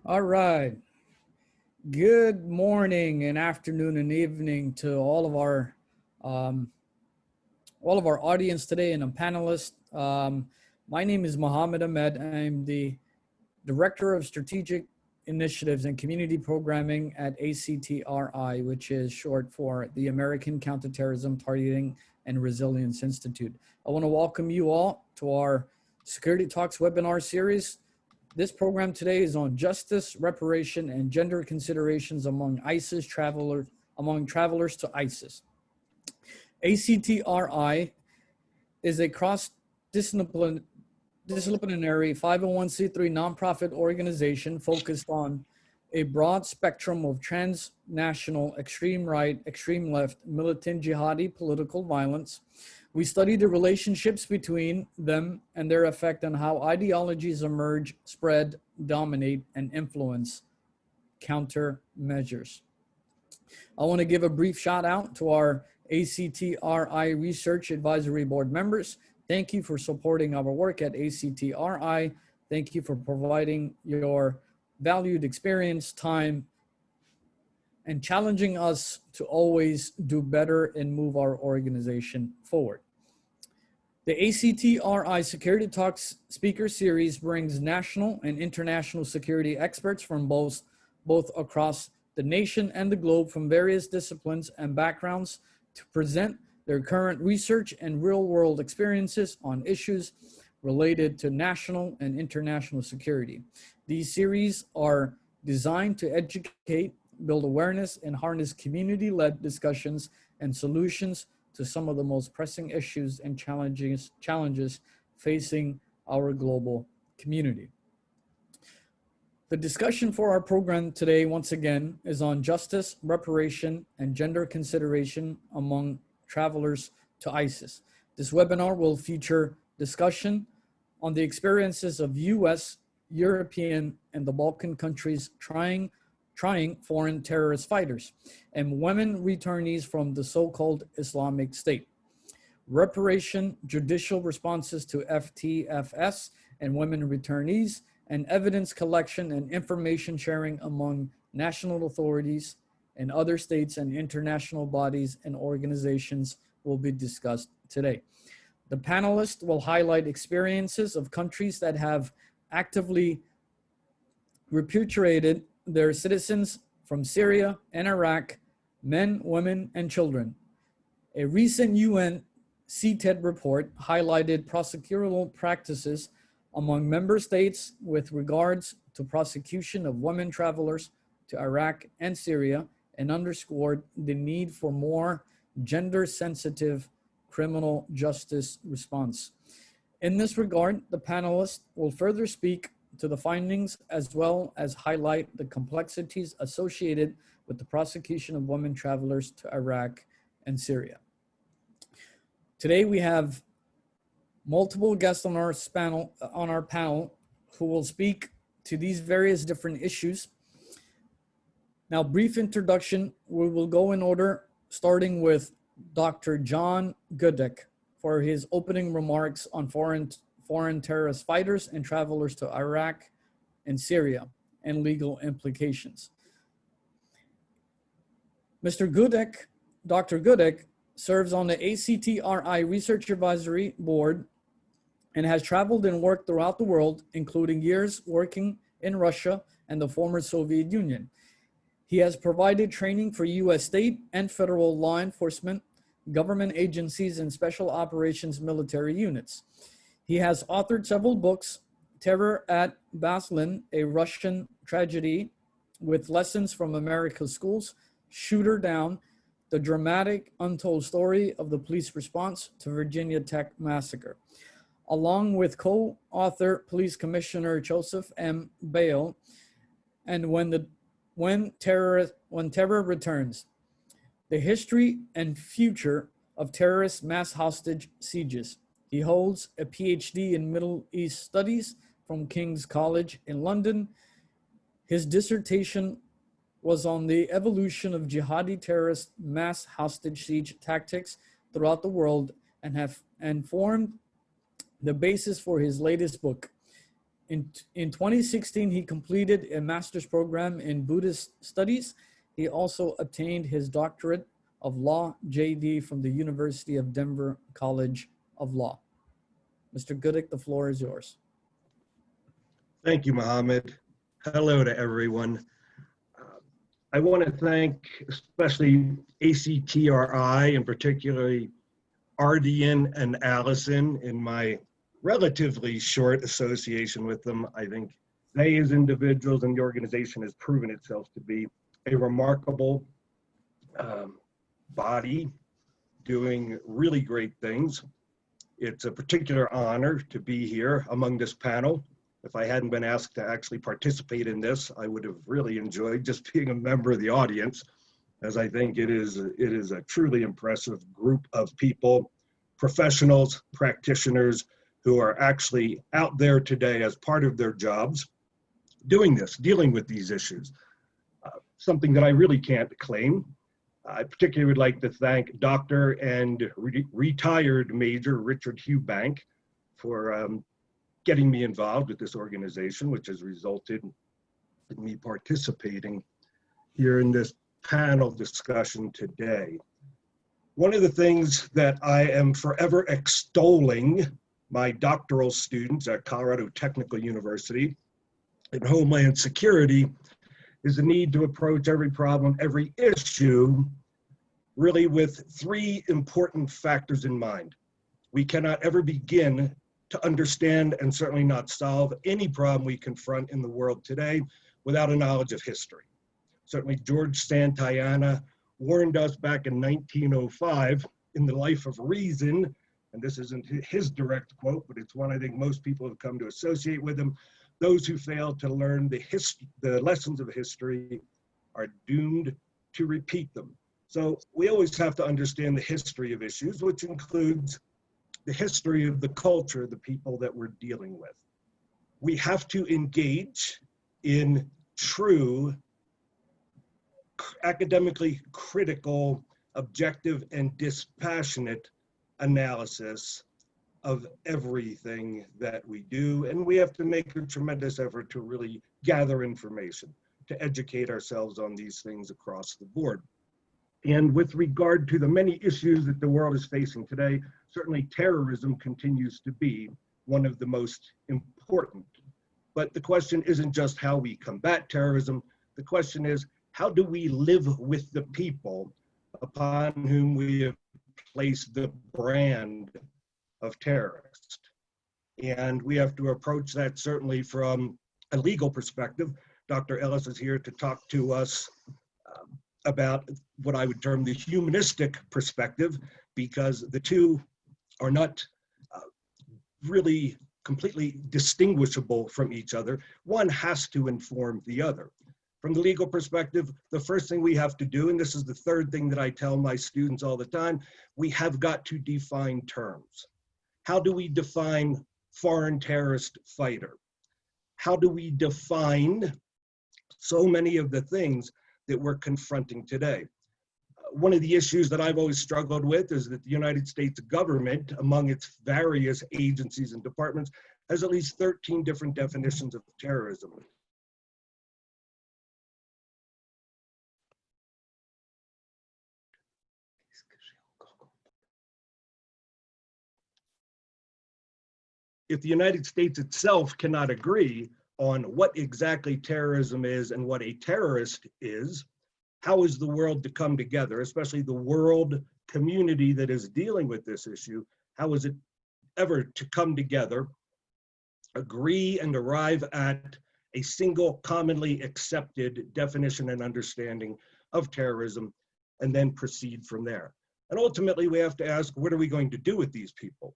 All right. Good morning and afternoon and evening to um, all of our audience today and panelists. My name is Mohammed Ahmed. I'm the Director of Strategic Initiatives and Community Programming at ACTRI, which is short for the American Counterterrorism Targeting and Resilience Institute. I want to welcome you all to our Security Talks webinar series. This program today is on justice, reparation, and gender considerations among travelers to ISIS. ACTRI is a cross-disciplinary 501c3 nonprofit organization focused on a broad spectrum of transnational extreme right, extreme left, militant jihadi political violence. We study the relationships between them and their effect on how ideologies emerge, spread, dominate, and influence countermeasures. I want to give a brief shout out to our ACTRI Research Advisory Board members. Thank you for supporting our work at ACTRI. Thank you for providing your valued experience, time, and challenging us to always do better and move our organization forward. The ACTRI Security Talks Speaker Series brings national and international security experts from both across the nation and the globe from various disciplines and backgrounds to present their current research and real-world experiences on issues related to national and international security. These series are designed to educate, build awareness, and harness community-led discussions and solutions to some of the most pressing issues and challenges facing our global community. The discussion for our program today, once again, is on justice, reparation, and gender consideration among travelers to ISIS. This webinar will feature discussion on the experiences of US, European, and the Balkan countries trying foreign terrorist fighters and women returnees from the so-called Islamic State. Reparation, judicial responses to FTFS and women returnees, and evidence collection and information sharing among national authorities and other states and international bodies and organizations will be discussed today. The panelists will highlight experiences of countries that have actively repatriated their citizens from Syria and Iraq, men, women, and children. A recent UN CTED report highlighted prosecutorial practices among member states with regards to prosecution of women travelers to Iraq and Syria and underscored the need for more gender-sensitive criminal justice response. In this regard, the panelists will further speak to the findings as well as highlight the complexities associated with the prosecution of women travelers to Iraq and Syria. Today we have multiple guests on our panel who will speak to these various different issues. Now, brief introduction, we will go in order, starting with Dr. John Goodek for his opening remarks on foreign terrorist fighters and travelers to Iraq and Syria and legal implications. Mr. Goodek, Dr. Goodek, serves on the ACTRI Research Advisory Board and has traveled and worked throughout the world, including years working in Russia and the former Soviet Union. He has provided training for US state and federal law enforcement, government agencies, and special operations military units. He has authored several books: Terror at Baslin, a Russian Tragedy with Lessons from America's Schools, Shooter Down, the dramatic untold story of the police response to Virginia Tech massacre. Along with co-author Police Commissioner Joseph M. Bale, and When Terror Returns, the History and Future of Terrorist Mass Hostage Sieges. He holds a PhD in Middle East Studies from King's College in London. His dissertation was on the evolution of jihadi terrorist mass hostage siege tactics throughout the world and formed the basis for his latest book, In 2016, he completed a master's program in Buddhist studies. He also obtained his doctorate of law, JD, from the University of Denver College of Law. Mr. Goodek, the floor is yours. Thank you, Mohammed. Hello to everyone. I want to thank especially ACTRI and particularly Ardian and Allison in my relatively short association with them. I think they as individuals and the organization has proven itself to be a remarkable body doing really great things. It's a particular honor to be here among this panel. If I hadn't been asked to actually participate in this, I would have really enjoyed just being a member of the audience, as I think it is a truly impressive group of people, professionals, practitioners, who are actually out there today as part of their jobs, doing this, dealing with these issues. Something that I really can't claim. I particularly would like to thank Dr. and retired Major Richard Hubank for getting me involved with this organization, which has resulted in me participating here in this panel discussion today. One of the things that I am forever extolling my doctoral students at Colorado Technical University in Homeland Security is the need to approach every problem, every issue, really with three important factors in mind. We cannot ever begin to understand and certainly not solve any problem we confront in the world today without a knowledge of history. Certainly George Santayana warned us back in 1905 in The Life of Reason, and this isn't his direct quote, but it's one I think most people have come to associate with him. Those who fail to learn the lessons of history are doomed to repeat them. So we always have to understand the history of issues, which includes the history of the culture, the people that we're dealing with. We have to engage in true, academically critical, objective, and dispassionate analysis of everything that we do. And we have to make a tremendous effort to really gather information, to educate ourselves on these things across the board. And with regard to the many issues that the world is facing today, certainly terrorism continues to be one of the most important. But the question isn't just how we combat terrorism. The question is, how do we live with the people upon whom we have placed the brand of terrorist? And we have to approach that certainly from a legal perspective. Dr. Ellis is here to talk to us about what I would term the humanistic perspective, because the two are not really completely distinguishable from each other. One has to inform the other. From the legal perspective, the first thing we have to do, and this is the third thing that I tell my students all the time, we have got to define terms. How do we define foreign terrorist fighter? How do we define so many of the things that we're confronting today? One of the issues that I've always struggled with is that the United States government, among its various agencies and departments, has at least 13 different definitions of terrorism. If the United States itself cannot agree on what exactly terrorism is and what a terrorist is, how is the world to come together, especially the world community that is dealing with this issue? How is it ever to come together, agree and arrive at a single commonly accepted definition and understanding of terrorism, and then proceed from there? And ultimately, we have to ask, what are we going to do with these people?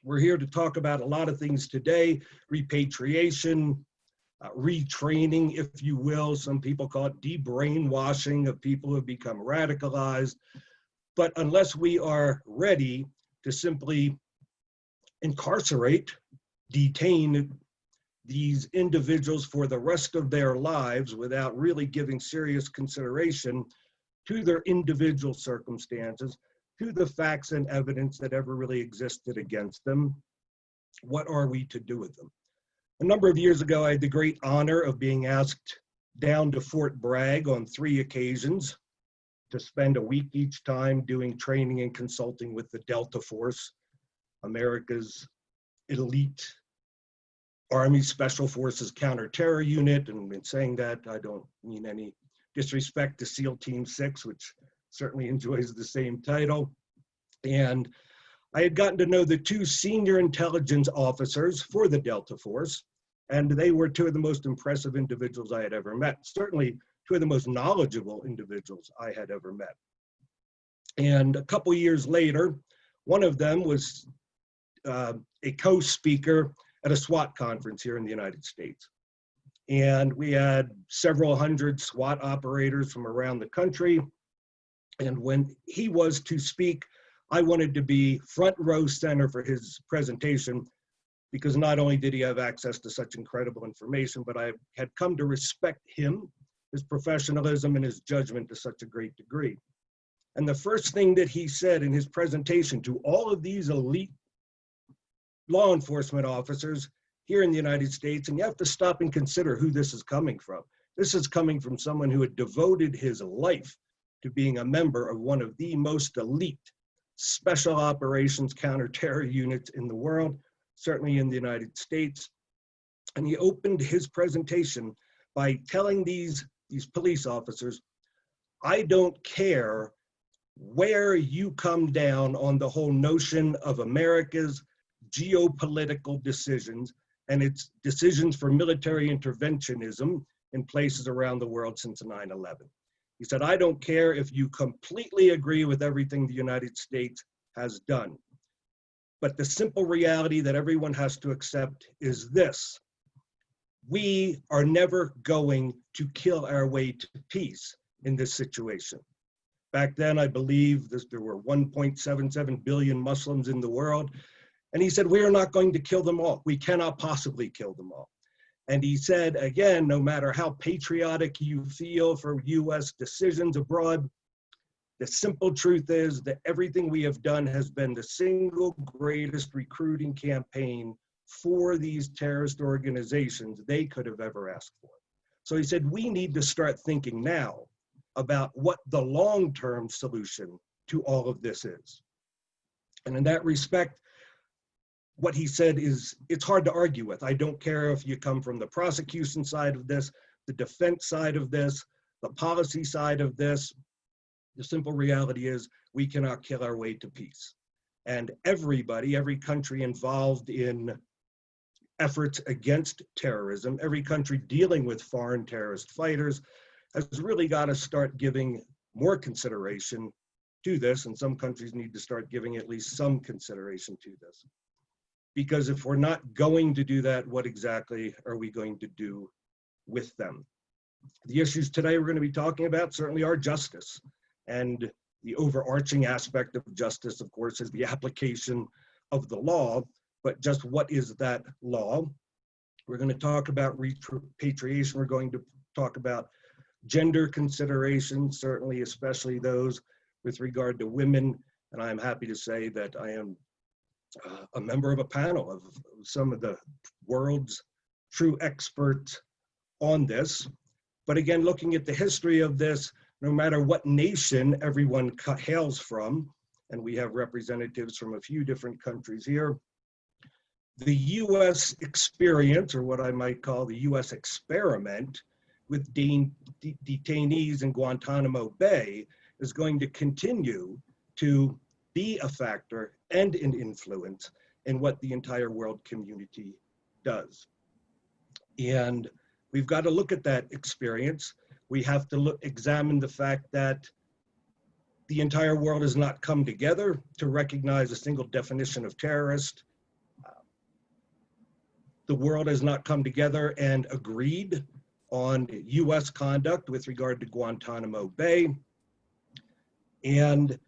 We're here to talk about a lot of things today: repatriation, retraining, if you will. Some people call it de-brainwashing of people who have become radicalized. But unless we are ready to simply incarcerate, detain these individuals for the rest of their lives without really giving serious consideration to their individual circumstances, to the facts and evidence that ever really existed against them, what are we to do with them? A number of years ago, I had the great honor of being asked down to Fort Bragg on 3 occasions to spend a week each time doing training and consulting with the Delta Force, America's elite Army Special Forces counter-terror unit. And in saying that, I don't mean any disrespect to SEAL Team 6, which certainly enjoys the same title. And I had gotten to know the 2 senior intelligence officers for the Delta Force, and they were 2 of the most impressive individuals I had ever met. Certainly 2 of the most knowledgeable individuals I had ever met. And a couple years later, one of them was a co-speaker at a SWAT conference here in the United States. And we had several hundred SWAT operators from around the country. And when he was to speak, I wanted to be front row center for his presentation, because not only did he have access to such incredible information, but I had come to respect him, his professionalism, and his judgment to such a great degree. And the first thing that he said in his presentation to all of these elite law enforcement officers here in the United States, and you have to stop and consider who this is coming from. This is coming from someone who had devoted his life to being a member of one of the most elite special operations counter-terror units in the world, certainly in the United States. And he opened his presentation by telling these police officers, I don't care where you come down on the whole notion of America's geopolitical decisions and its decisions for military interventionism in places around the world since 9/11. He said, I don't care if you completely agree with everything the United States has done. But the simple reality that everyone has to accept is this: we are never going to kill our way to peace in this situation. Back then, I believe there were 1.77 billion Muslims in the world. And he said, we are not going to kill them all. We cannot possibly kill them all. And he said, again, no matter how patriotic you feel for US decisions abroad, the simple truth is that everything we have done has been the single greatest recruiting campaign for these terrorist organizations they could have ever asked for. So he said, we need to start thinking now about what the long-term solution to all of this is. And in that respect, what he said is, it's hard to argue with. I don't care if you come from the prosecution side of this, the defense side of this, the policy side of this. The simple reality is we cannot kill our way to peace. And everybody, every country involved in efforts against terrorism, every country dealing with foreign terrorist fighters, has really got to start giving more consideration to this. And some countries need to start giving at least some consideration to this. Because if we're not going to do that, what exactly are we going to do with them? The issues today we're going to be talking about certainly are justice. And the overarching aspect of justice, of course, is the application of the law. But just what is that law? We're going to talk about repatriation. We're going to talk about gender considerations, certainly, especially those with regard to women. And I'm happy to say that I am a member of a panel of some of the world's true experts on this. But again, looking at the history of this, no matter what nation everyone hails from, and we have representatives from a few different countries here, the US experience, or what I might call the US experiment with detainees in Guantanamo Bay, is going to continue to be a factor and an influence in what the entire world community does. And we've got to look at that experience. We have to examine the fact that the entire world has not come together to recognize a single definition of terrorist. The world has not come together and agreed on US conduct with regard to Guantanamo Bay. And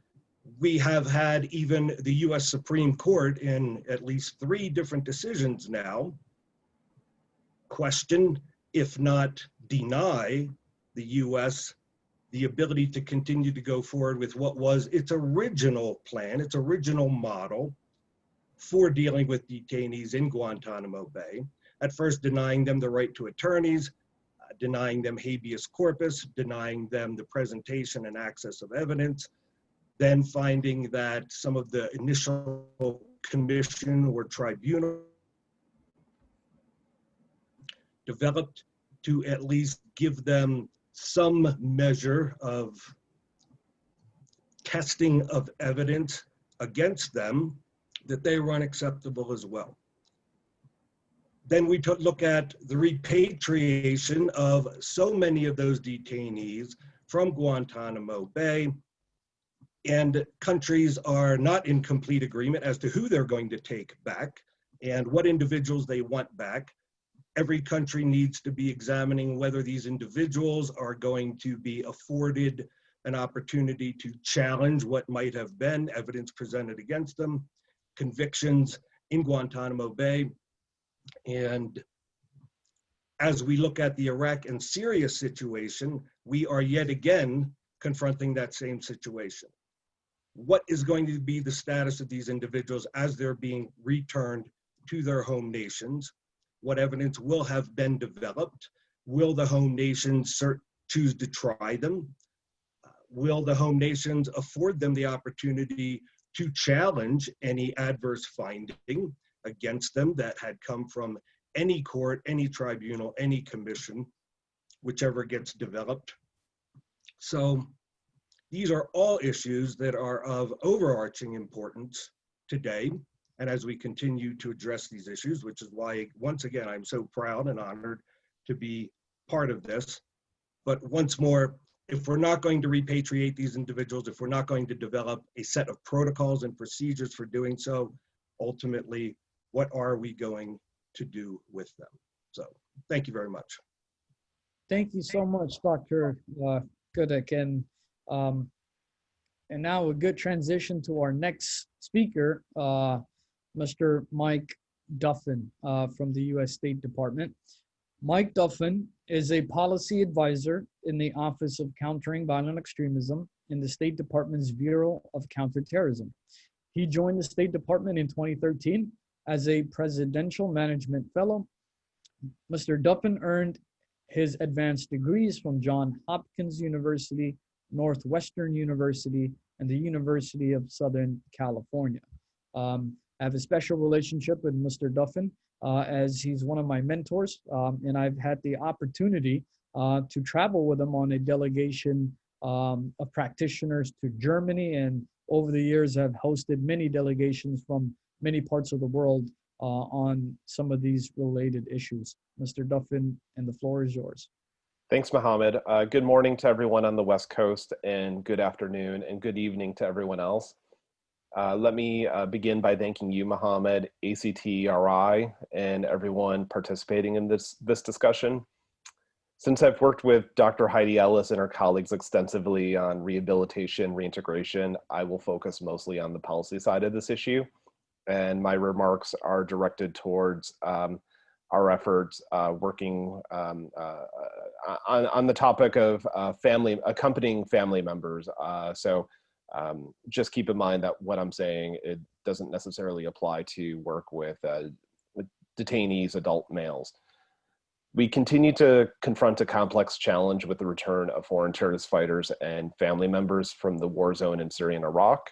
we have had even the US Supreme Court in at least 3 different decisions now question, if not deny, the US the ability to continue to go forward with what was its original plan, its original model for dealing with detainees in Guantanamo Bay. at first denying them the right to attorneys, denying them habeas corpus, denying them the presentation and access of evidence, then finding that some of the initial commission or tribunal developed to at least give them some measure of testing of evidence against them, that they were unacceptable as well. Then we took a look at the repatriation of so many of those detainees from Guantanamo Bay, and countries are not in complete agreement as to who they're going to take back and what individuals they want back. Every country needs to be examining whether these individuals are going to be afforded an opportunity to challenge what might have been evidence presented against them, convictions in Guantanamo Bay. And as we look at the Iraq and Syria situation, we are yet again confronting that same situation. What is going to be the status of these individuals as they're being returned to their home nations? What evidence will have been developed? Will the home nations choose to try them? Will the home nations afford them the opportunity to challenge any adverse finding against them that had come from any court, any tribunal, any commission, whichever gets developed? So these are all issues that are of overarching importance today. And as we continue to address these issues, which is why, once again, I'm so proud and honored to be part of this. But once more, if we're not going to repatriate these individuals, if we're not going to develop a set of protocols and procedures for doing so, ultimately, what are we going to do with them? So thank you very much. Thank you so much, Dr. Goodek. And now a good transition to our next speaker, Mr. Mike Duffin from the U.S. State Department. Mike Duffin is a policy advisor in the Office of Countering Violent Extremism in the State Department's Bureau of Counterterrorism. He joined the State Department in 2013 as a Presidential Management Fellow. Mr. Duffin earned his advanced degrees from Johns Hopkins University, Northwestern University, and the University of Southern California. I have a special relationship with Mr. Duffin as he's one of my mentors, and I've had the opportunity to travel with him on a delegation of practitioners to Germany, and over the years I've hosted many delegations from many parts of the world on some of these related issues. Mr. Duffin, and the floor is yours. Thanks, Mohammed. Good morning to everyone on the West Coast, and good afternoon and good evening to everyone else. Let me begin by thanking you, Mohammed, ACTRI, and everyone participating in this discussion. Since I've worked with Dr. Heidi Ellis and her colleagues extensively on rehabilitation, reintegration, I will focus mostly on the policy side of this issue. And my remarks are directed towards our efforts working on the topic of accompanying family members. Just keep in mind that what I'm saying, it doesn't necessarily apply to work with detainees, adult males. We continue to confront a complex challenge with the return of foreign terrorist fighters and family members from the war zone in Syria and Iraq.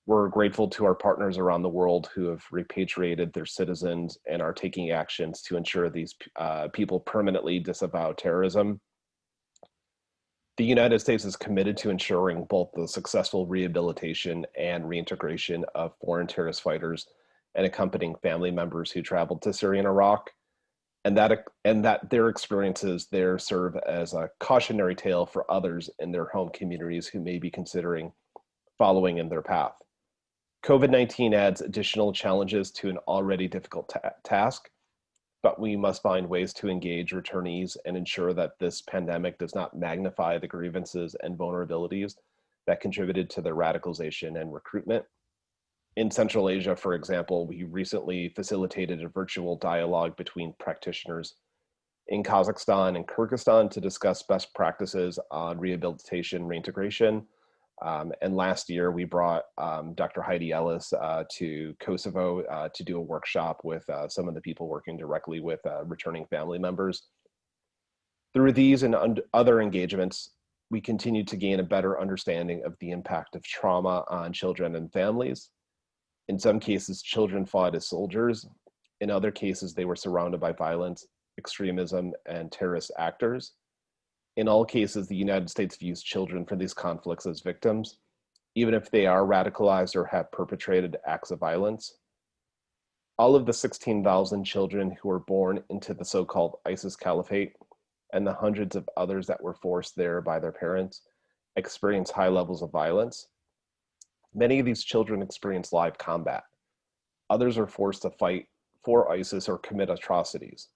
We're grateful to our partners around the world who have repatriated their citizens and are taking actions to ensure these people permanently disavow terrorism. The United States is committed to ensuring both the successful rehabilitation and reintegration of foreign terrorist fighters and accompanying family members who traveled to Syria and Iraq, and that their experiences there serve as a cautionary tale for others in their home communities who may be considering following in their path. COVID-19 adds additional challenges to an already difficult task, but we must find ways to engage returnees and ensure that this pandemic does not magnify the grievances and vulnerabilities that contributed to their radicalization and recruitment. In Central Asia, for example, we recently facilitated a virtual dialogue between practitioners in Kazakhstan and Kyrgyzstan to discuss best practices on rehabilitation, reintegration, And last year we brought Dr. Heidi Ellis to Kosovo to do a workshop with some of the people working directly with returning family members. Through these and other engagements, we continue to gain a better understanding of the impact of trauma on children and families. In some cases, children fought as soldiers. In other cases, they were surrounded by violence, extremism, and terrorist actors. In all cases, the United States views children for these conflicts as victims, even if they are radicalized or have perpetrated acts of violence. All of the 16,000 children who were born into the so-called ISIS caliphate and the hundreds of others that were forced there by their parents experience high levels of violence. Many of these children experience live combat. Others are forced to fight for ISIS or commit atrocities.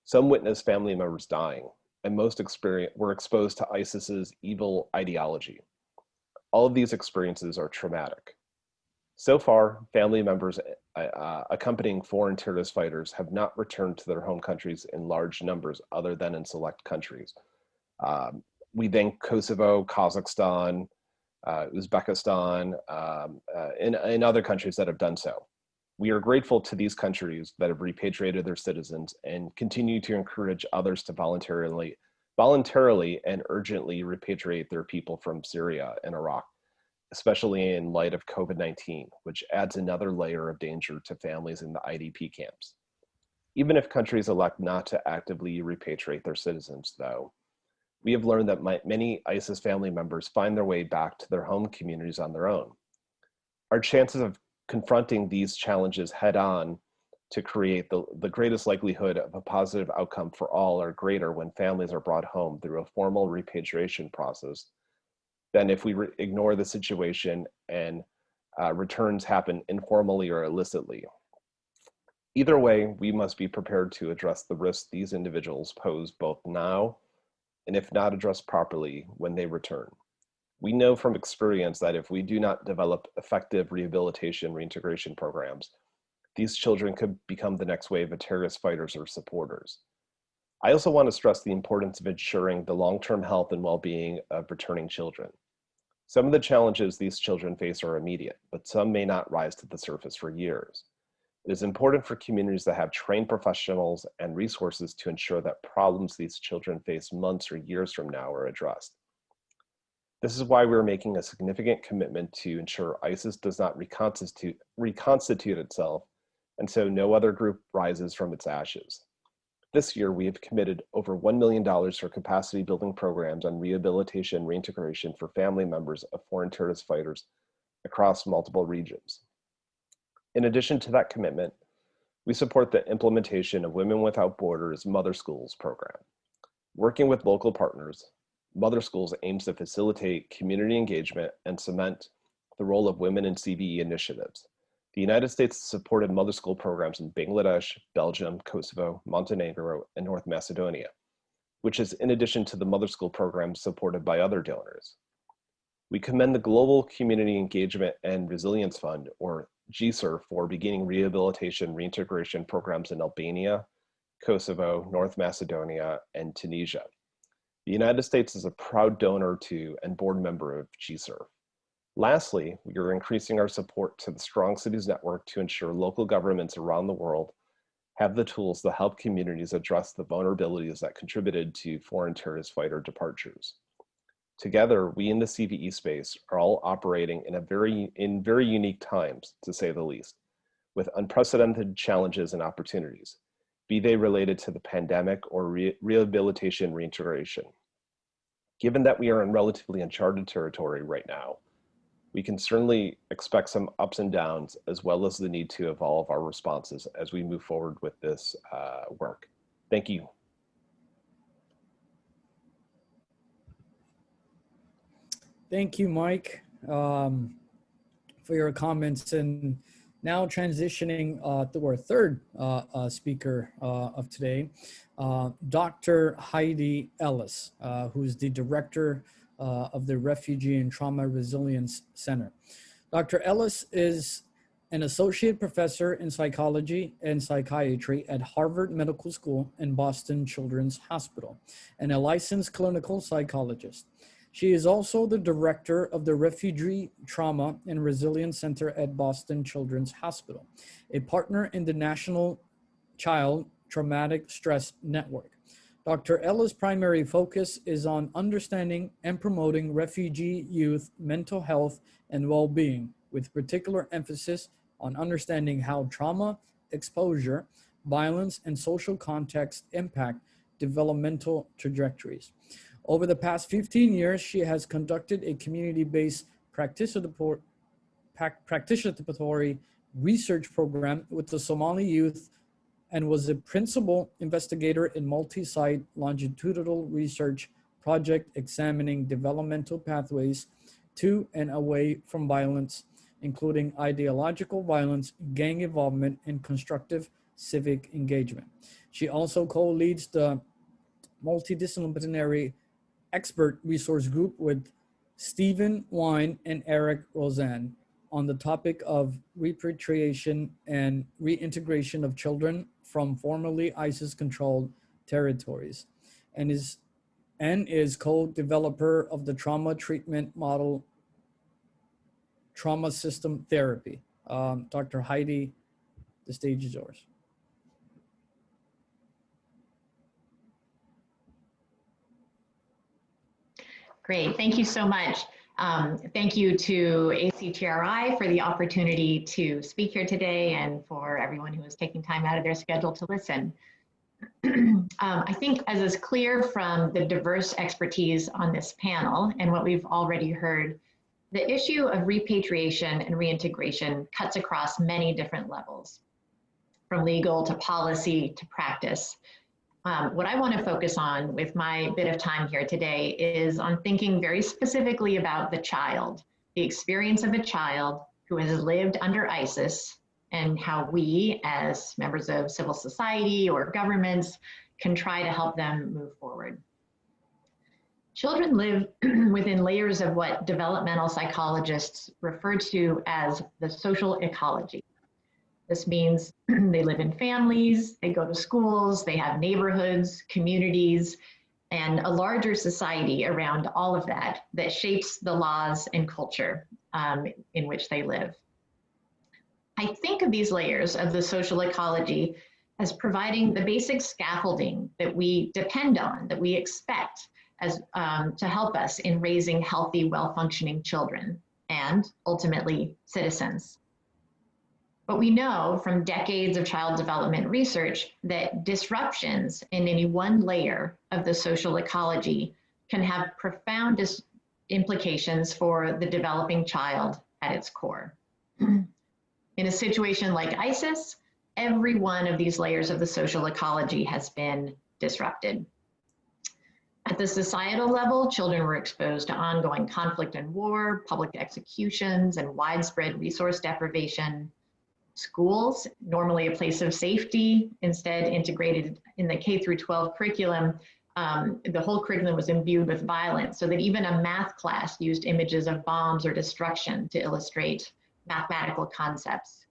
Some witness family members dying, and most were exposed to ISIS's evil ideology. All of these experiences are traumatic. So far, family members accompanying foreign terrorist fighters have not returned to their home countries in large numbers other than in select countries. We thank Kosovo, Kazakhstan, Uzbekistan, and other countries that have done so. We are grateful to these countries that have repatriated their citizens and continue to encourage others to voluntarily and urgently repatriate their people from Syria and Iraq, especially in light of COVID-19, which adds another layer of danger to families in the IDP camps. Even if countries elect not to actively repatriate their citizens, though, we have learned that many ISIS family members find their way back to their home communities on their own. Our chances of confronting these challenges head on to create the greatest likelihood of a positive outcome for all are greater when families are brought home through a formal repatriation process than if we ignore the situation and returns happen informally or illicitly. Either way, we must be prepared to address the risks these individuals pose both now and, if not addressed properly, when they return. We know from experience that if we do not develop effective rehabilitation reintegration programs, these children could become the next wave of terrorist fighters or supporters. I also want to stress the importance of ensuring the long-term health and well-being of returning children. Some of the challenges these children face are immediate, but some may not rise to the surface for years. It is important for communities to have trained professionals and resources to ensure that problems these children face months or years from now are addressed. This is why we're making a significant commitment to ensure ISIS does not reconstitute itself, and so no other group rises from its ashes. This year, we have committed over $1 million for capacity building programs on rehabilitation and reintegration for family members of foreign terrorist fighters across multiple regions. In addition to that commitment, we support the implementation of Women Without Borders Mother Schools program. Working with local partners, Mother Schools aims to facilitate community engagement and cement the role of women in CVE initiatives. The United States has supported mother school programs in Bangladesh, Belgium, Kosovo, Montenegro, and North Macedonia, which is in addition to the mother school programs supported by other donors. We commend the Global Community Engagement and Resilience Fund, or GSER, for beginning rehabilitation reintegration programs in Albania, Kosovo, North Macedonia, and Tunisia. The United States is a proud donor to and board member of GSER. Lastly, we are increasing our support to the Strong Cities Network to ensure local governments around the world have the tools to help communities address the vulnerabilities that contributed to foreign terrorist fighter departures. Together, we in the CVE space are all operating in very unique times, to say the least, with unprecedented challenges and opportunities, be they related to the pandemic or rehabilitation reintegration. Given that we are in relatively uncharted territory right now, we can certainly expect some ups and downs, as well as the need to evolve our responses as we move forward with this work. Thank you. Thank you, Mike, for your comments. And now transitioning to our third speaker of today, Dr. Heidi Ellis, who's the director of the Refugee and Trauma Resilience Center. Dr. Ellis is an associate professor in psychology and psychiatry at Harvard Medical School and Boston Children's Hospital, and a licensed clinical psychologist. She is also the director of the Refugee Trauma and Resilience Center at Boston Children's Hospital, a partner in the National Child Traumatic Stress Network. Dr. Ella's primary focus is on understanding and promoting refugee youth mental health and well-being, with particular emphasis on understanding how trauma, exposure, violence, and social context impact developmental trajectories. Over the past 15 years, she has conducted a community-based participatory research program with the Somali youth and was a principal investigator in multi-site longitudinal research project examining developmental pathways to and away from violence, including ideological violence, gang involvement, and constructive civic engagement. She also co-leads the multidisciplinary expert resource group with Stephen Wine and Eric Roseanne on the topic of repatriation and reintegration of children from formerly ISIS-controlled territories, and is co-developer of the trauma treatment model, trauma system therapy. Dr. Heidi, the stage is yours. Great, thank you so much. Thank you to ACTRI for the opportunity to speak here today and for everyone who is taking time out of their schedule to listen. I think as is clear from the diverse expertise on this panel and what we've already heard, the issue of repatriation and reintegration cuts across many different levels, from legal to policy to practice. What I want to focus on with my bit of time here today is on thinking very specifically about the child, the experience of a child who has lived under ISIS, and how we as members of civil society or governments can try to help them move forward. Children live within layers of what developmental psychologists refer to as the social ecology. This means they live in families, they go to schools, they have neighborhoods, communities, and a larger society around all of that that shapes the laws and culture in which they live. I think of these layers of the social ecology as providing the basic scaffolding that we depend on, that we expect as to help us in raising healthy, well-functioning children and ultimately citizens. But we know from decades of child development research that disruptions in any one layer of the social ecology can have profound implications for the developing child at its core. In a situation like ISIS, every one of these layers of the social ecology has been disrupted. At the societal level, children were exposed to ongoing conflict and war, public executions, and widespread resource deprivation. Schools, normally a place of safety, instead integrated in the K through 12 curriculum, the whole curriculum was imbued with violence, so that even a math class used images of bombs or destruction to illustrate mathematical concepts.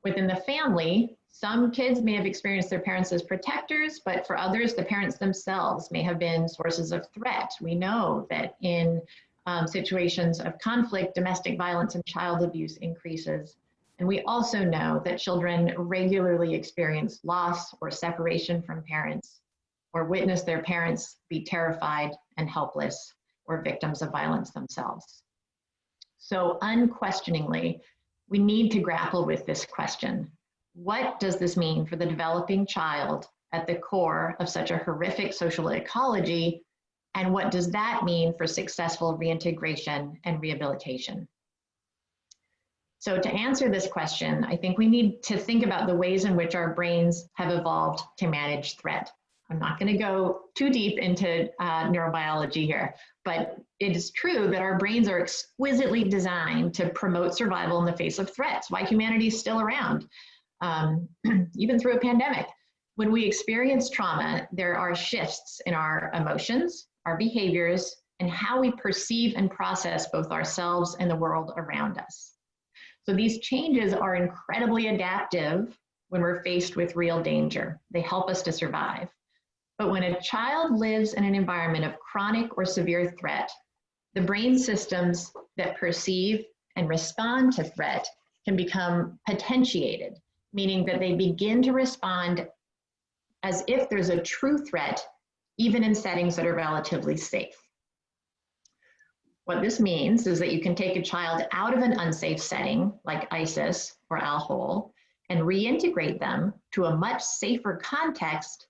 Within the family, some kids may have experienced their parents as protectors, but for others, the parents themselves may have been sources of threat. We know that in situations of conflict, domestic violence and child abuse increases. And we also know that children regularly experience loss or separation from parents, or witness their parents be terrified and helpless, or victims of violence themselves. So unquestioningly, we need to grapple with this question. What does this mean for the developing child at the core of such a horrific social ecology? And what does that mean for successful reintegration and rehabilitation? So to answer this question, I think we need to think about the ways in which our brains have evolved to manage threat. I'm not going to go too deep into neurobiology here, but it is true that our brains are exquisitely designed to promote survival in the face of threats, why humanity is still around, even through a pandemic. When we experience trauma, there are shifts in our emotions, our behaviors, and how we perceive and process both ourselves and the world around us. So these changes are incredibly adaptive when we're faced with real danger. They help us to survive. But when a child lives in an environment of chronic or severe threat, the brain systems that perceive and respond to threat can become potentiated, meaning that they begin to respond as if there's a true threat, even in settings that are relatively safe. What this means is that you can take a child out of an unsafe setting like ISIS or Al-Hol and reintegrate them to a much safer context,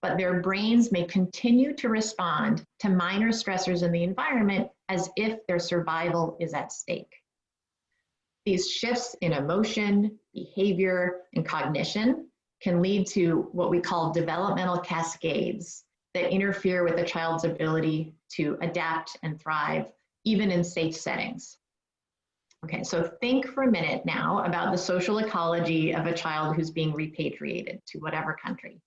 but their brains may continue to respond to minor stressors in the environment as if their survival is at stake. These shifts in emotion, behavior, and cognition can lead to what we call developmental cascades that interfere with a child's ability to adapt and thrive, even in safe settings. Okay, so think for a minute now about the social ecology of a child who's being repatriated to whatever country.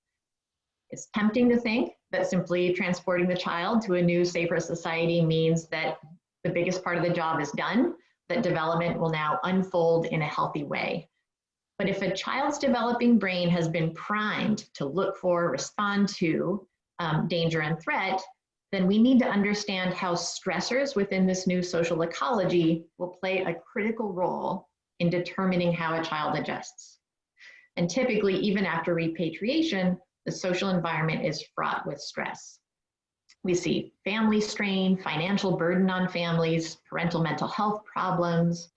It's tempting to think that simply transporting the child to a new, safer society means that the biggest part of the job is done, that development will now unfold in a healthy way. But if a child's developing brain has been primed to look for, respond to danger and threat, then we need to understand how stressors within this new social ecology will play a critical role in determining how a child adjusts. And typically, even after repatriation, the social environment is fraught with stress. We see family strain, financial burden on families, parental mental health problems,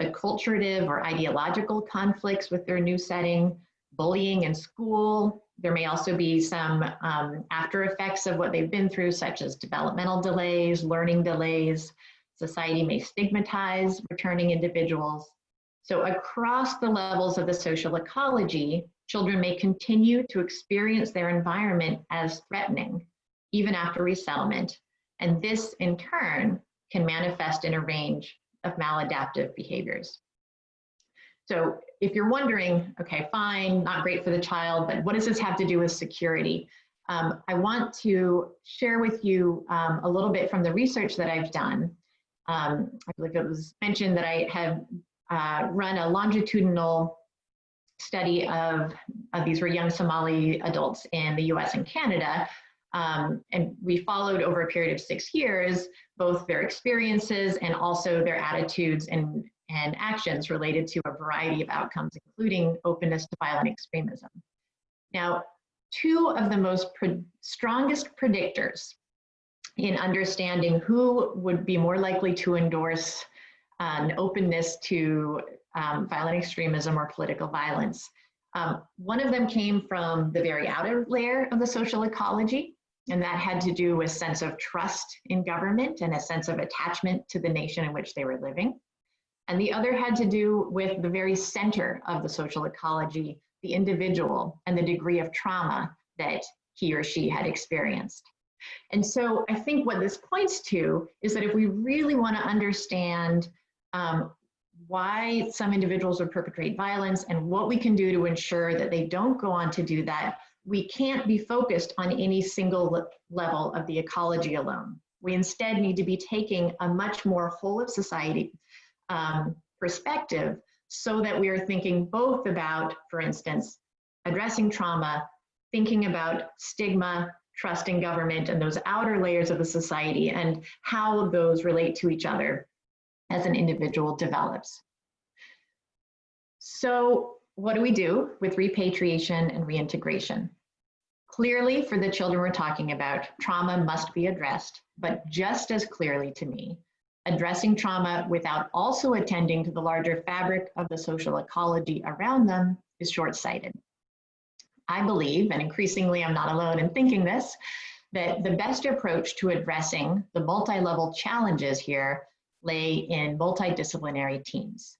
acculturative or ideological conflicts with their new setting, bullying in school. There may also be some after effects of what they've been through, such as developmental delays, learning delays. Society may stigmatize returning individuals. So across the levels of the social ecology, children may continue to experience their environment as threatening, even after resettlement. And this, in turn, can manifest in a range of maladaptive behaviors. So if you're wondering, okay, fine, not great for the child, but what does this have to do with security? I want to share with you a little bit from the research that I've done. I believe it was mentioned that I have run a longitudinal study of these were young Somali adults in the US and Canada. And we followed over a period of 6 years, both their experiences and also their attitudes and actions related to a variety of outcomes, including openness to violent extremism. Now, two of the most strongest predictors in understanding who would be more likely to endorse an openness to violent extremism or political violence. One of them came from the very outer layer of the social ecology, and that had to do with sense of trust in government and a sense of attachment to the nation in which they were living. And the other had to do with the very center of the social ecology, the individual, and the degree of trauma that he or she had experienced. And so I think what this points to is that if we really want to understand why some individuals would perpetrate violence and what we can do to ensure that they don't go on to do that, we can't be focused on any single level of the ecology alone. We instead need to be taking a much more whole of society perspective so that we are thinking both about, for instance, addressing trauma, thinking about stigma, trust in government, and those outer layers of the society and how those relate to each other as an individual develops. So what do we do with repatriation and reintegration? Clearly, for the children we're talking about, trauma must be addressed, but just as clearly to me, addressing trauma without also attending to the larger fabric of the social ecology around them is short-sighted. I believe, and increasingly I'm not alone in thinking this, that the best approach to addressing the multi-level challenges here lay in multidisciplinary teams.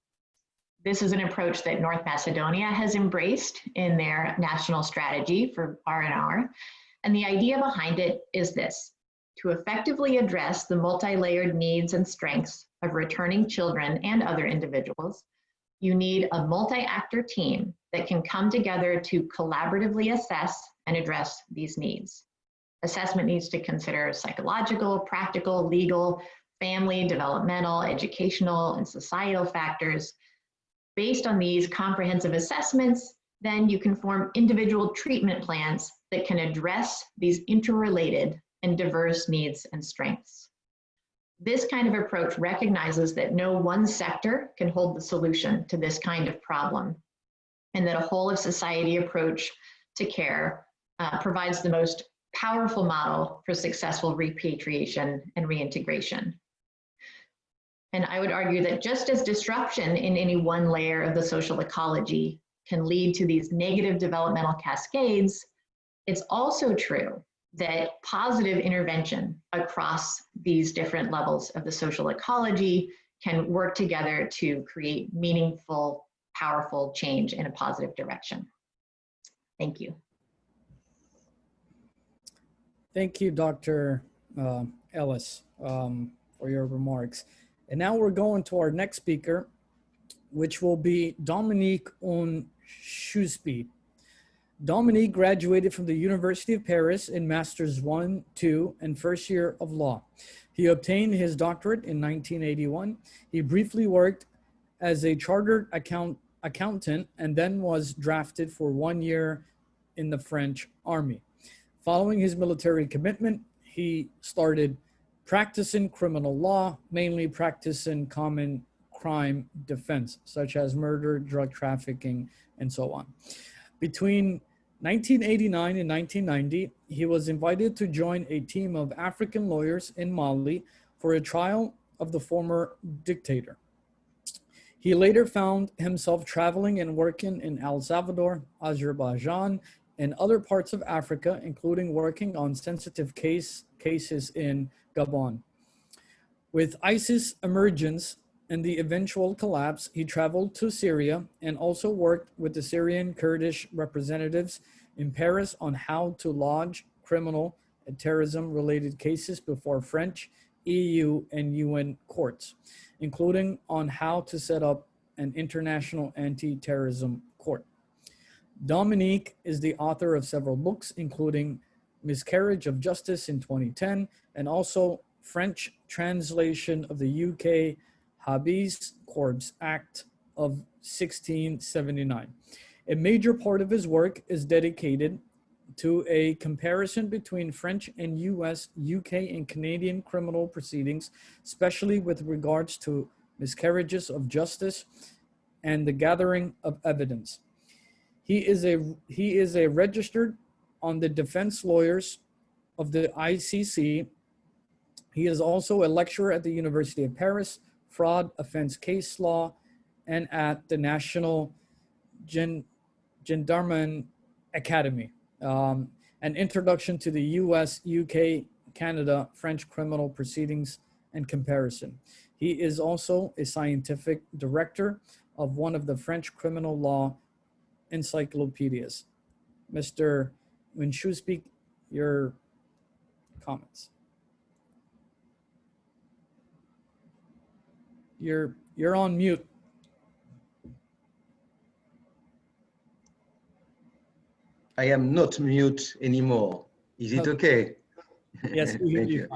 This is an approach that North Macedonia has embraced in their national strategy for R&R. And the idea behind it is this: to effectively address the multi-layered needs and strengths of returning children and other individuals, you need a multi-actor team that can come together to collaboratively assess and address these needs. Assessment needs to consider psychological, practical, legal, family, developmental, educational, and societal factors. Based on these comprehensive assessments, then you can form individual treatment plans that can address these interrelated and diverse needs and strengths. This kind of approach recognizes that no one sector can hold the solution to this kind of problem, and that a whole of society approach to care provides the most powerful model for successful repatriation and reintegration. And I would argue that just as disruption in any one layer of the social ecology can lead to these negative developmental cascades, it's also true that positive intervention across these different levels of the social ecology can work together to create meaningful, powerful change in a positive direction. Thank you. Thank you, Dr. Ellis, for your remarks. And now we're going to our next speaker, which will be Dominique Schusby. Dominique graduated from the University of Paris in Masters 1, 2, and first year of law. He obtained his doctorate in 1981. He briefly worked as a chartered accountant and then was drafted for 1 year in the French Army. Following his military commitment, he started practicing criminal law, mainly practicing common crime defense, such as murder, drug trafficking, and so on. Between 1989 and 1990, he was invited to join a team of African lawyers in Mali for a trial of the former dictator. He later found himself traveling and working in El Salvador, Azerbaijan, and other parts of Africa, including working on sensitive cases in Gabon. With ISIS emergence and the eventual collapse, he traveled to Syria and also worked with the Syrian Kurdish representatives in Paris on how to lodge criminal and terrorism-related cases before French, EU, and UN courts, including on how to set up an international anti-terrorism court. Dominique is the author of several books, including Miscarriage of Justice in 2010, and also French translation of the UK Habeas Corpus Act of 1679. A major part of his work is dedicated to a comparison between French and US, UK, and Canadian criminal proceedings, especially with regards to miscarriages of justice and the gathering of evidence. He is a registered on the defense lawyers of the ICC. He is also a lecturer at the University of Paris, fraud offense case law, and at the National Gendarmerie Academy. An introduction to the US, UK, Canada, French criminal proceedings and comparison. He is also a scientific director of one of the French criminal law encyclopedias. Mr. Schusby, your comments. You're on mute. I am not mute anymore. Is it okay? Yes, we hear you.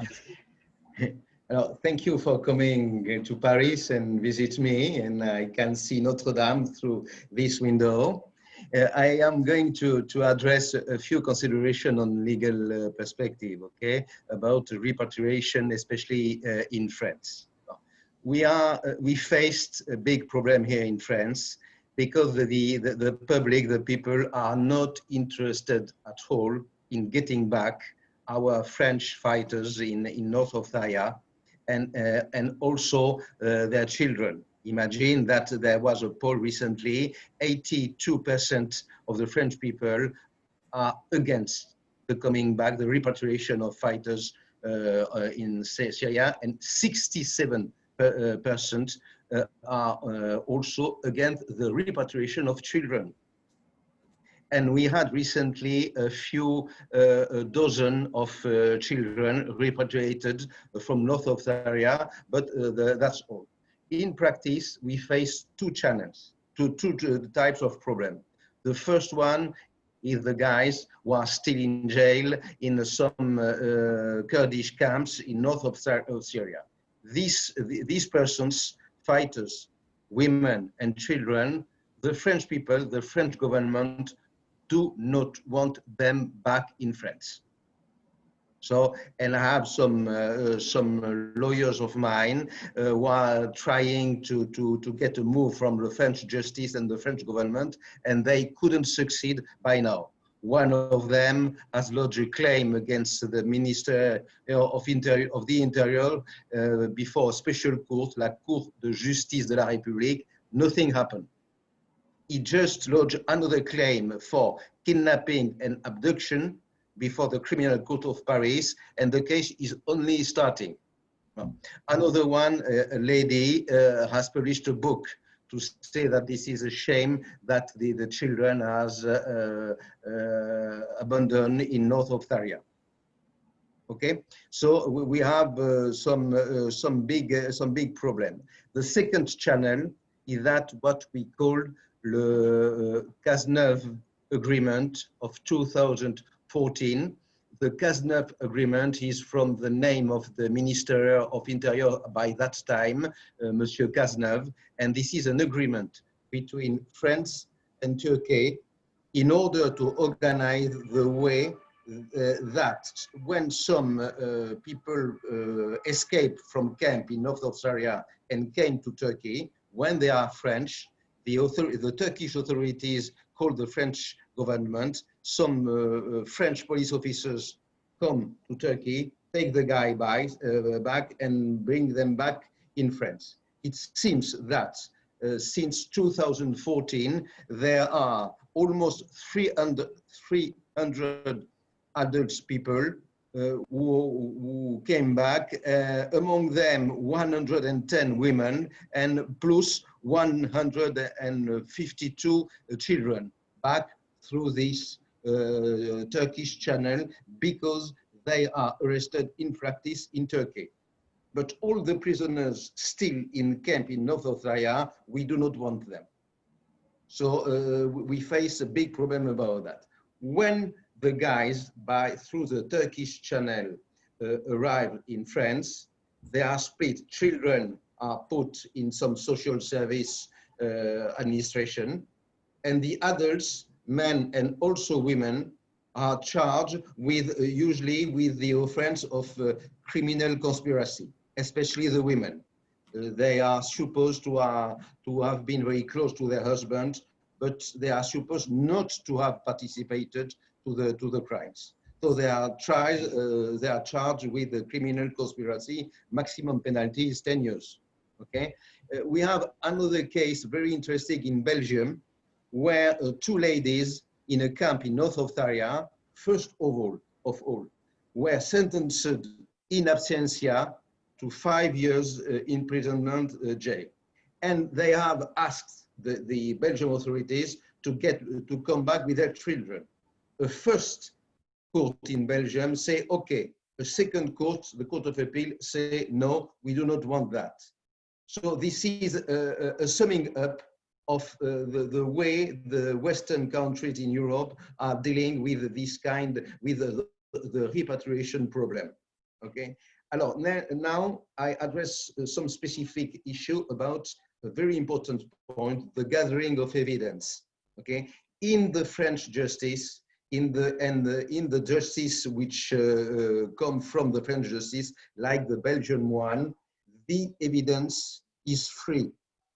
Thank you for coming to Paris and visit me, and I can see Notre Dame through this window. I am going to address a few considerations on legal perspective, okay, about repatriation, especially in France. We faced a big problem here in France because the public, the people are not interested at all in getting back our French fighters in north of Syria and also their children. Imagine that there was a poll recently, 82% of the French people are against the coming back, the repatriation of fighters in Syria, and 67% are also against the repatriation of children. And we had recently a few dozen of children repatriated from north of Syria, but that's all. In practice, we face two channels, two types of problem. The first one is the guys who are still in jail in some Kurdish camps in north of Syria. These persons, fighters, women and children, the French people, the French government do not want them back in France. So, and I have some lawyers of mine who are trying to get a move from the French justice and the French government, and they couldn't succeed by now. One of them has lodged a claim against the Minister of the Interior before a special court, la Cour de Justice de la République. Nothing happened. He just lodged another claim for kidnapping and abduction before the Criminal Court of Paris, and the case is only starting. Another one, a lady has published a book to say that this is a shame that the children has abandoned in north of Syria. Okay, so we have some big problem. The second channel is that what we call the Cazeneuve Agreement of 2014. The Cazeneuve Agreement is from the name of the Minister of Interior by that time, Monsieur Cazeneuve, and this is an agreement between France and Turkey in order to organize the way that when some people escaped from camp in north of Syria and came to Turkey, when they are French, the Turkish authorities call the French government, some French police officers come to Turkey, take the guy back and bring them back in France. It seems that since 2014, there are almost 300 adult people who came back, among them 110 women and plus 152 children back through this Turkish channel because they are arrested in practice in Turkey. But all the prisoners still in camp in north of Syria, we do not want them. So we face a big problem about that. When the guys, through the Turkish channel, arrive in France, they are split. Children are put in some social service administration, and the adults, men and also women, are charged with usually with the offense of criminal conspiracy, especially the women. They are supposed to have been very close to their husband, but they are supposed not to have participated to the crimes. So they are charged with the criminal conspiracy. Maximum penalty is 10 years. Okay, we have another case very interesting in Belgium, where two ladies in a camp in north of Syria, first of all, were sentenced in absentia to 5 years imprisonment jail, and they have asked the Belgian authorities to come back with their children. A first court in Belgium say okay. A second court, the Court of Appeal, say no, we do not want that. So this is a summing up of the way the Western countries in Europe are dealing with this kind, with the repatriation problem. Okay. Alors, now I address some specific issue about a very important point, the gathering of evidence. Okay. In the French justice, in the justice which come from the French justice, like the Belgian one, the evidence is free.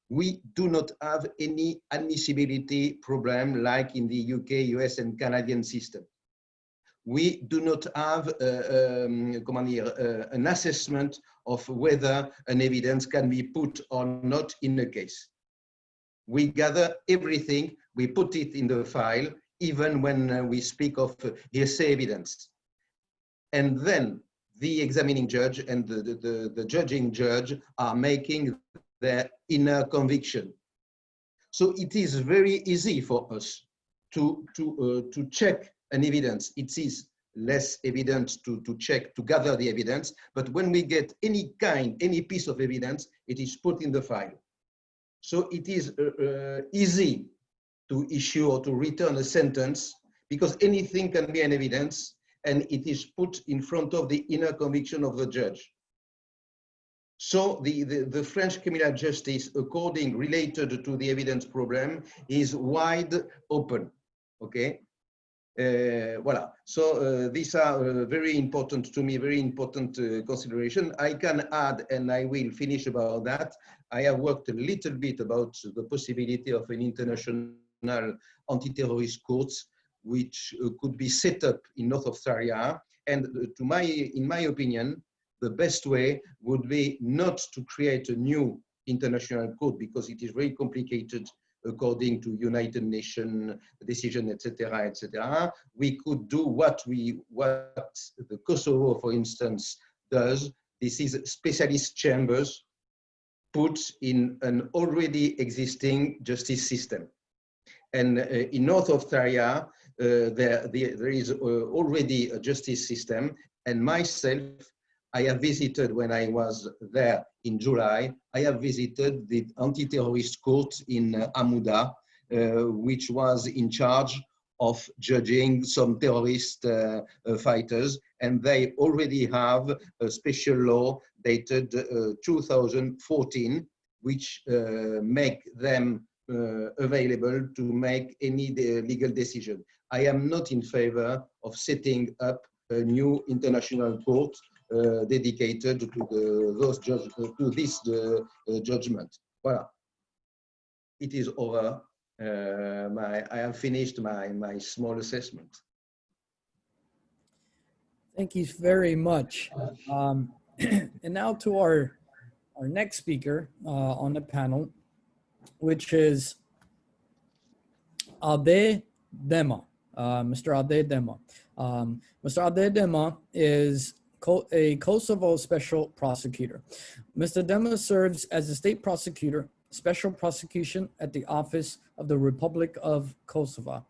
We do not have any admissibility problem like in the UK, US, and Canadian system. We do not have an assessment of whether an evidence can be put or not in a case. We gather everything, we put it in the file, even when we speak of hearsay evidence. And then the examining judge and the judging judge are making their inner conviction. So it is very easy for us to check an evidence. It is less evident to check, to gather the evidence, but when we get any piece of evidence, it is put in the file. So it is easy to issue or to return a sentence because anything can be an evidence and it is put in front of the inner conviction of the judge. So the French criminal justice, related to the evidence problem, is wide open, okay? Voilà. So these are very important to me, very important consideration. I can add, and I will finish about that. I have worked a little bit about the possibility of an international anti-terrorist courts, which could be set up in north of Syria. And in my opinion, the best way would be not to create a new international court, because it is very complicated according to United Nations decision, etc., etc. We could do what the Kosovo, for instance, does. This is specialist chambers put in an already existing justice system. And in north of Syria, there is already a justice system. And myself, I have visited, when I was there in July, I have visited the anti-terrorist court in Amuda, which was in charge of judging some terrorist fighters. And they already have a special law dated 2014, which make them available to make any legal decision. I am not in favor of setting up a new international court dedicated to this judgment. Voilà. It is over. I have finished my small assessment. Thank you very much. And now to our next speaker on the panel, which is Ade Dema, Mr. Ade Dema. Mr. Ade Dema is a Kosovo special prosecutor. Mr. Dema serves as a state prosecutor, special prosecution at the Office of the Republic of Kosovo,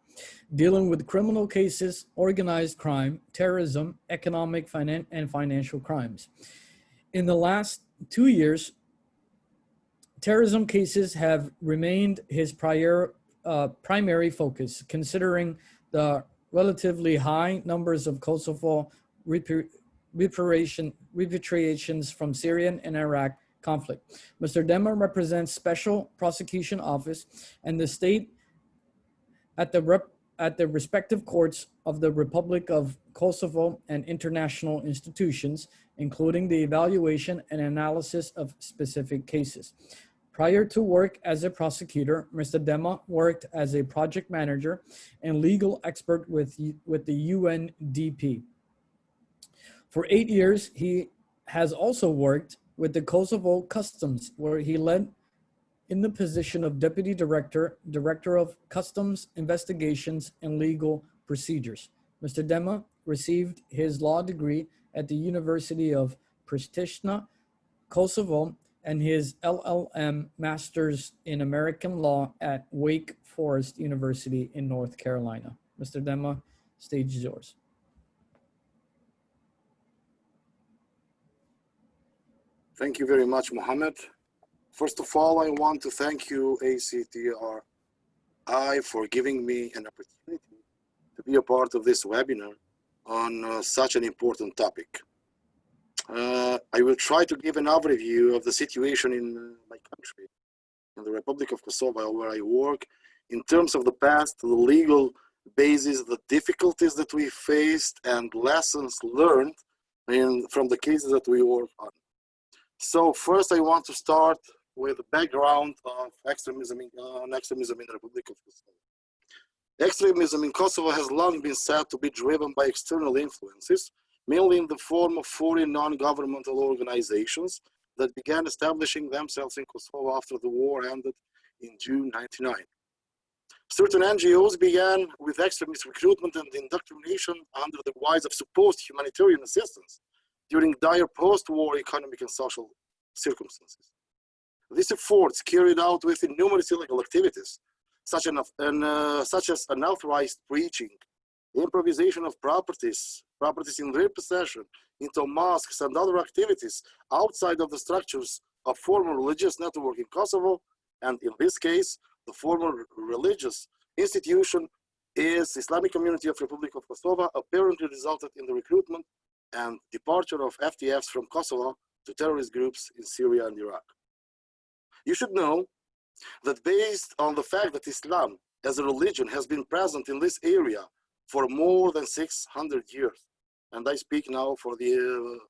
dealing with criminal cases, organized crime, terrorism, economic, and financial crimes. In the last 2 years, terrorism cases have remained his primary focus, considering the relatively high numbers of Kosovo repatriations from Syrian and Iraq conflict. Mr. Dema represents Special Prosecution Office and the state at the respective courts of the Republic of Kosovo and international institutions, including the evaluation and analysis of specific cases. Prior to work as a prosecutor, Mr. Dema worked as a project manager and legal expert with the UNDP. For 8 years, he has also worked with the Kosovo Customs, where he led in the position of Deputy Director, Director of Customs Investigations and Legal Procedures. Mr. Dema received his law degree at the University of Pristina, Kosovo, and his LLM Masters in American Law at Wake Forest University in North Carolina. Mr. Dema, stage is yours. Thank you very much, Mohammed. First of all, I want to thank you, ACTRI, for giving me an opportunity to be a part of this webinar on such an important topic. I will try to give an overview of the situation in my country, in the Republic of Kosovo, where I work, in terms of the past, the legal basis, the difficulties that we faced, and lessons learned from the cases that we work on. So first, I want to start with the background of extremism in the Republic of Kosovo. Extremism in Kosovo has long been said to be driven by external influences, mainly in the form of foreign non-governmental organizations that began establishing themselves in Kosovo after the war ended in June 1999. Certain NGOs began with extremist recruitment and indoctrination under the guise of supposed humanitarian assistance during dire post-war economic and social circumstances. These efforts carried out with numerous illegal activities, such as unauthorized preaching, improvisation of properties in their possession, into mosques and other activities outside of the structures of former religious network in Kosovo, and in this case, the former religious institution is Islamic Community of Republic of Kosovo, apparently resulted in the recruitment and departure of FTFs from Kosovo to terrorist groups in Syria and Iraq. You should know that based on the fact that Islam as a religion has been present in this area for more than 600 years. And I speak now for the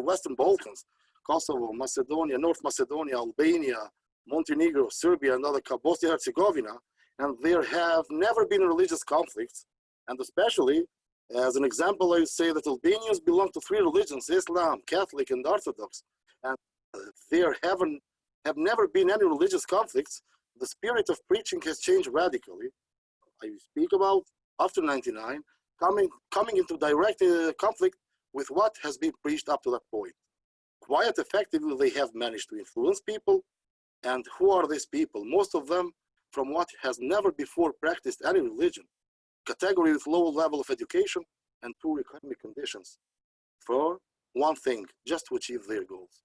Western Balkans, Kosovo, Macedonia, North Macedonia, Albania, Montenegro, Serbia, and other Bosnia-Herzegovina, and there have never been religious conflicts. And especially, as an example, I would say that Albanians belong to 3 religions: Islam, Catholic, and Orthodox. And there have never been any religious conflicts. The spirit of preaching has changed radically. I speak about after 99, coming into direct conflict with what has been preached up to that point. Quite effectively, they have managed to influence people. And who are these people? Most of them from what has never before practiced any religion, category with low level of education and poor economic conditions, for one thing, just to achieve their goals.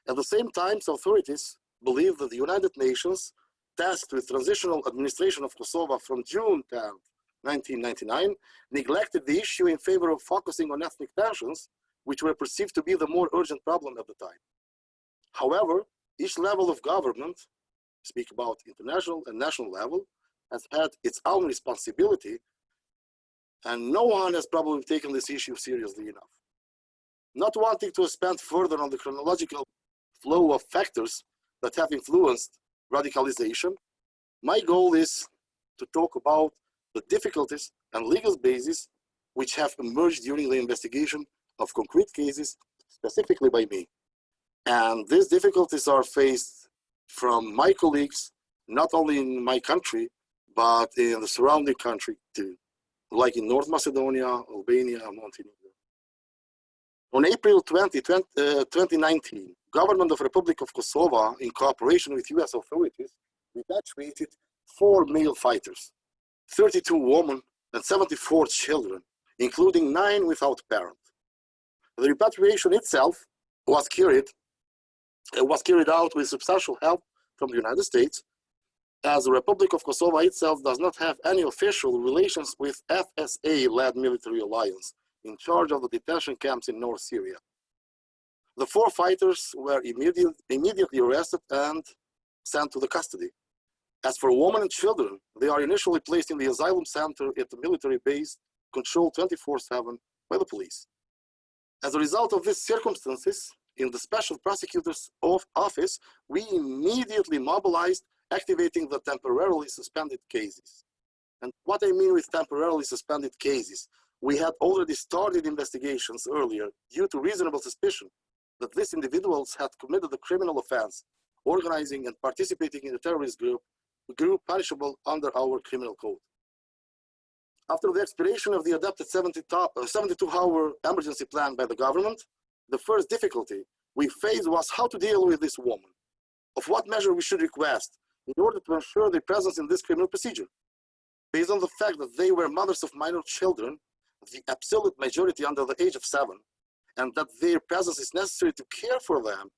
At the same time, authorities believe that the United Nations, tasked with transitional administration of Kosovo from June 10, 1999, neglected the issue in favor of focusing on ethnic tensions, which were perceived to be the more urgent problem at the time. However, each level of government, speak about international and national level, has had its own responsibility, and no one has probably taken this issue seriously enough. Not wanting to expand further on the chronological flow of factors that have influenced radicalization, my goal is to talk about the difficulties and legal bases which have emerged during the investigation of concrete cases, specifically by me. And these difficulties are faced from my colleagues, not only in my country, but in the surrounding country too, like in North Macedonia, Albania, Montenegro. On April 20, 2019, government of Republic of Kosovo, in cooperation with US authorities, repatriated 4 male fighters, 32 women, and 74 children, including 9 without parent. The repatriation itself was carried out with substantial help from the United States, as the Republic of Kosovo itself does not have any official relations with FSA-led military alliance in charge of the detention camps in North Syria. The 4 fighters were immediately arrested and sent to the custody. As for women and children, they are initially placed in the asylum center at the military base, controlled 24/7 by the police. As a result of these circumstances, in the Special Prosecutor's Office, we immediately mobilized, activating the temporarily suspended cases. And what I mean with temporarily suspended cases, we had already started investigations earlier due to reasonable suspicion that these individuals had committed a criminal offense, organizing and participating in a terrorist group punishable under our criminal code. After the expiration of the adopted 72-hour emergency plan by the government, the first difficulty we faced was how to deal with this woman, of what measure we should request in order to ensure their presence in this criminal procedure. Based on the fact that they were mothers of minor children, the absolute majority under the age of 7, and that their presence is necessary to care for them,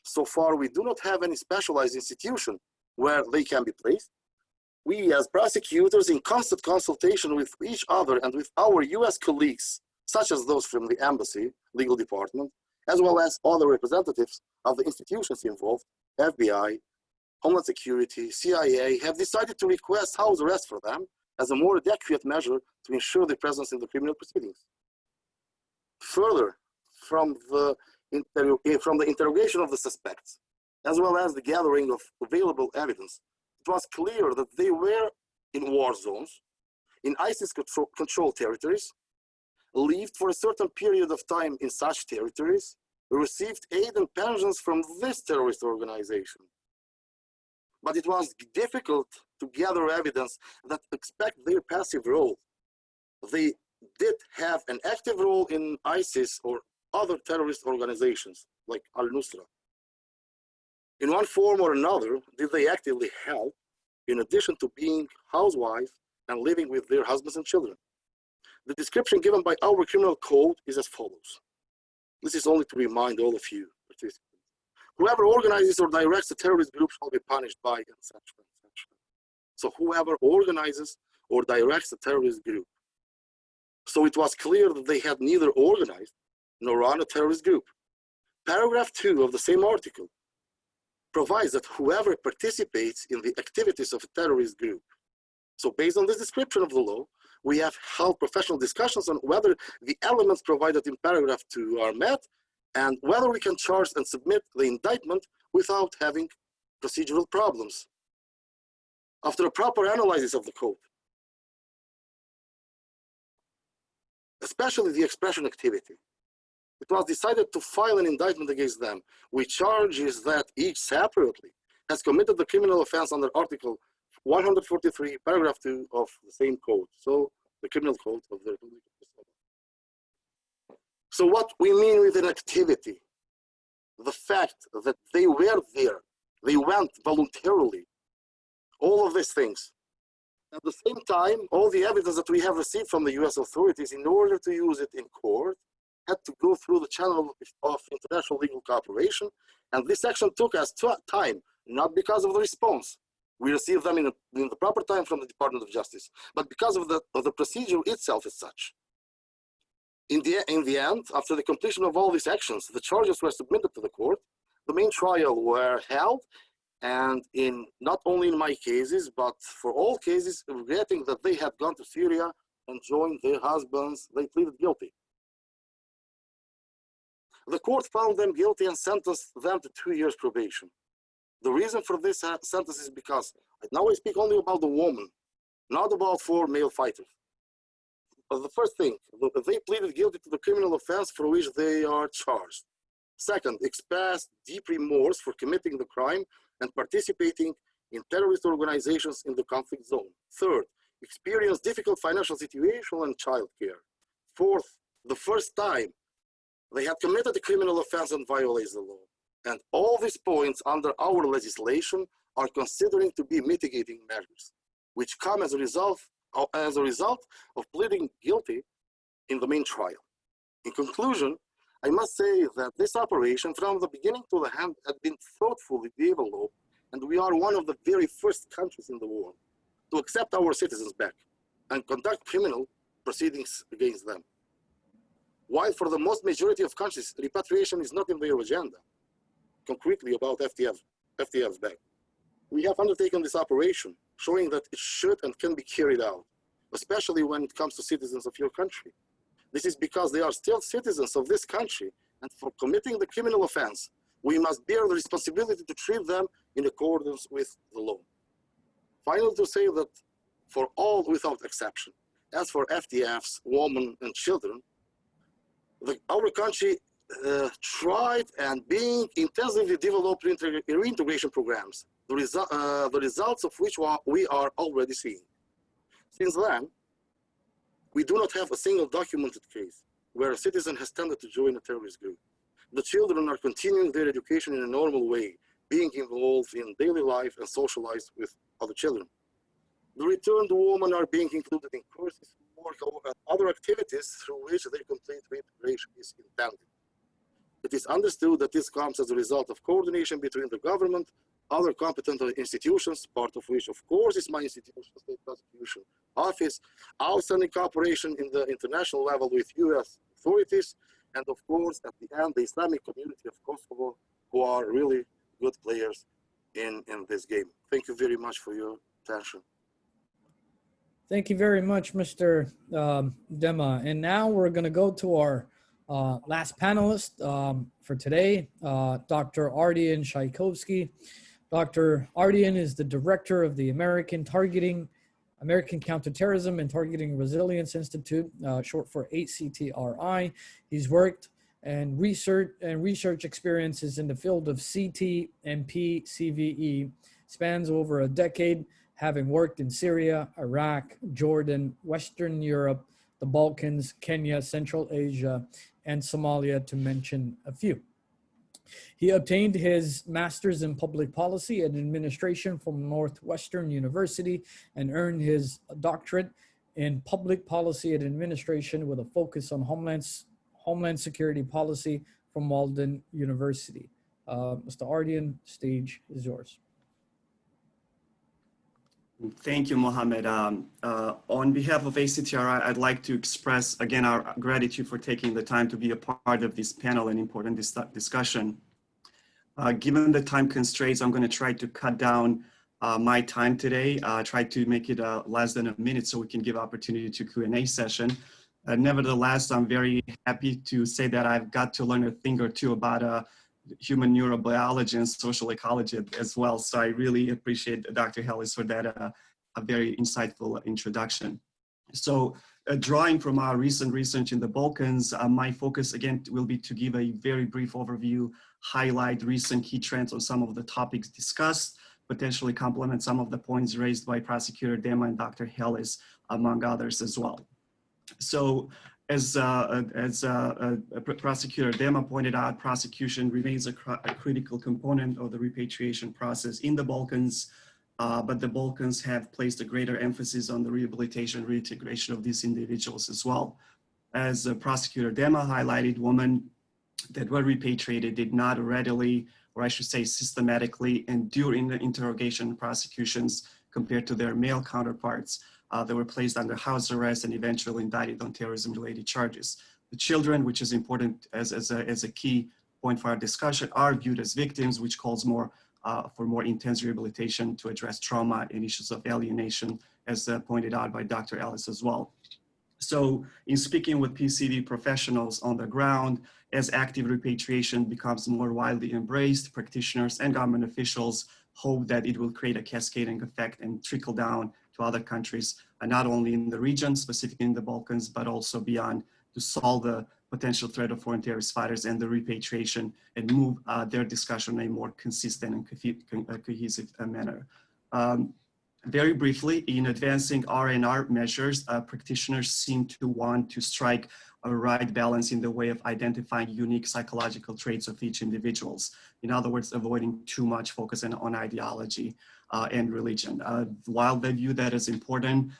so far we do not have any specialized institution where they can be placed. We as prosecutors, in constant consultation with each other and with our US colleagues, such as those from the embassy, legal department, as well as other representatives of the institutions involved, FBI, Homeland Security, CIA, have decided to request house arrest for them as a more adequate measure to ensure their presence in the criminal proceedings. Further, from the interrogation of the suspects, as well as the gathering of available evidence, it was clear that they were in war zones, in ISIS-controlled territories, lived for a certain period of time in such territories, received aid and pensions from this terrorist organization. But it was difficult to gather evidence that expect their passive role. They did have an active role in ISIS or other terrorist organizations like Al-Nusra. In one form or another, did they actively help, in addition to being housewives and living with their husbands and children? The description given by our criminal code is as follows. This is only to remind all of you participants. Whoever organizes or directs a terrorist group shall be punished by, etc., etc. So whoever organizes or directs a terrorist group. So it was clear that they had neither organized nor run a terrorist group. Paragraph 2 of the same article provides that whoever participates in the activities of a terrorist group. So based on this description of the law, We have held professional discussions on whether the elements provided in paragraph 2 are met and whether we can charge and submit the indictment without having procedural problems. After a proper analysis of the code, especially the expression activity, it was decided to file an indictment against them, which charges that each separately has committed the criminal offense under Article 143, paragraph 2 of the same code. So the criminal code of the Republic of Kosovo. So what we mean with an activity, the fact that they were there, they went voluntarily, all of these things. At the same time, all the evidence that we have received from the US authorities in order to use it in court had to go through the channel of international legal cooperation. And this action took us time, not because of the response. We received them in the proper time from the Department of Justice, but because of the procedure itself as such. In the end, after the completion of all these actions, the charges were submitted to the court, the main trial were held, and not only in my cases, but for all cases, regretting that they had gone to Syria and joined their husbands, they pleaded guilty. The court found them guilty and sentenced them to 2 years probation. The reason for this sentence is because now I speak only about the woman, not about 4 male fighters. But the first thing, they pleaded guilty to the criminal offense for which they are charged. Second, expressed deep remorse for committing the crime and participating in terrorist organizations in the conflict zone. Third, experienced difficult financial situation and childcare. Fourth, the first time they had committed a criminal offense and violates the law. And all these points under our legislation are considering to be mitigating measures, which come as a result of pleading guilty in the main trial. In conclusion, I must say that this operation from the beginning to the end had been thoughtfully developed, and we are one of the very first countries in the world to accept our citizens back and conduct criminal proceedings against them. While for the most majority of countries, repatriation is not in their agenda, concretely about FTFs back. We have undertaken this operation, showing that it should and can be carried out, especially when it comes to citizens of your country. This is because they are still citizens of this country, and for committing the criminal offense, we must bear the responsibility to treat them in accordance with the law. Finally, to say that for all without exception, as for FTFs, women, and children, our country tried and being intensively developed reintegration programs, the results of which we are already seeing. Since then, we do not have a single documented case where a citizen has tended to join a terrorist group. The children are continuing their education in a normal way, being involved in daily life and socialized with other children. The returned women are being included in courses, work, and other activities through which their complete reintegration is intended. It is understood that this comes as a result of coordination between the government, other competent institutions, part of which, of course, is my institution, State Prosecution Office, outstanding cooperation in the international level with US authorities, and of course, at the end, the Islamic community of Kosovo, who are really good players in this game. Thank you very much for your attention. Thank you very much, Mr. Dema. And now we're going to go to our last panelist for today, Dr. Ardian Shaikovsky. Dr. Ardian is the director of the American Counterterrorism and Targeting Resilience Institute, short for ACTRI. He's worked and research experiences in the field of CT and Pcbe spans over a decade, having worked in Syria, Iraq, Jordan, Western Europe, the Balkans, Kenya, Central Asia, and Somalia, to mention a few. He obtained his master's in public policy and administration from Northwestern University and earned his doctorate in public policy and administration with a focus on Homeland Security policy from Walden University. Mr. Ardian, stage is yours. Thank you, Mohammed. On behalf of ACTRI, I'd like to express again our gratitude for taking the time to be a part of this panel and important discussion. Given the time constraints, I'm going to try to cut down my time today. Try to make it less than a minute so we can give opportunity to Q&A session. Nevertheless, I'm very happy to say that I've got to learn a thing or two about human neurobiology and social ecology as well. So I really appreciate Dr. Hellis for that a very insightful introduction. So drawing from our recent research in the Balkans, my focus again will be to give a very brief overview, highlight recent key trends on some of the topics discussed, potentially complement some of the points raised by Prosecutor Dema and Dr. Hellis, among others as well. So as Prosecutor Dema pointed out, prosecution remains a critical component of the repatriation process in the Balkans, but the Balkans have placed a greater emphasis on the rehabilitation and reintegration of these individuals as well. As Prosecutor Dema highlighted, women that were repatriated did not readily, or I should say systematically, endure in the interrogation prosecutions compared to their male counterparts. They were placed under house arrest and eventually indicted on terrorism-related charges. The children, which is important as a key point for our discussion, are viewed as victims, which calls for more intense rehabilitation to address trauma and issues of alienation, as pointed out by Dr. Ellis as well. So in speaking with Pcbe professionals on the ground, as active repatriation becomes more widely embraced, practitioners and government officials hope that it will create a cascading effect and trickle down to other countries, not only in the region, specifically in the Balkans, but also beyond, to solve the potential threat of foreign terrorist fighters and the repatriation and move their discussion in a more consistent and cohesive manner. Very briefly, in advancing R&R measures, practitioners seem to want to strike a right balance in the way of identifying unique psychological traits of each individuals. In other words, avoiding too much focus on ideology and religion. While they view that as important,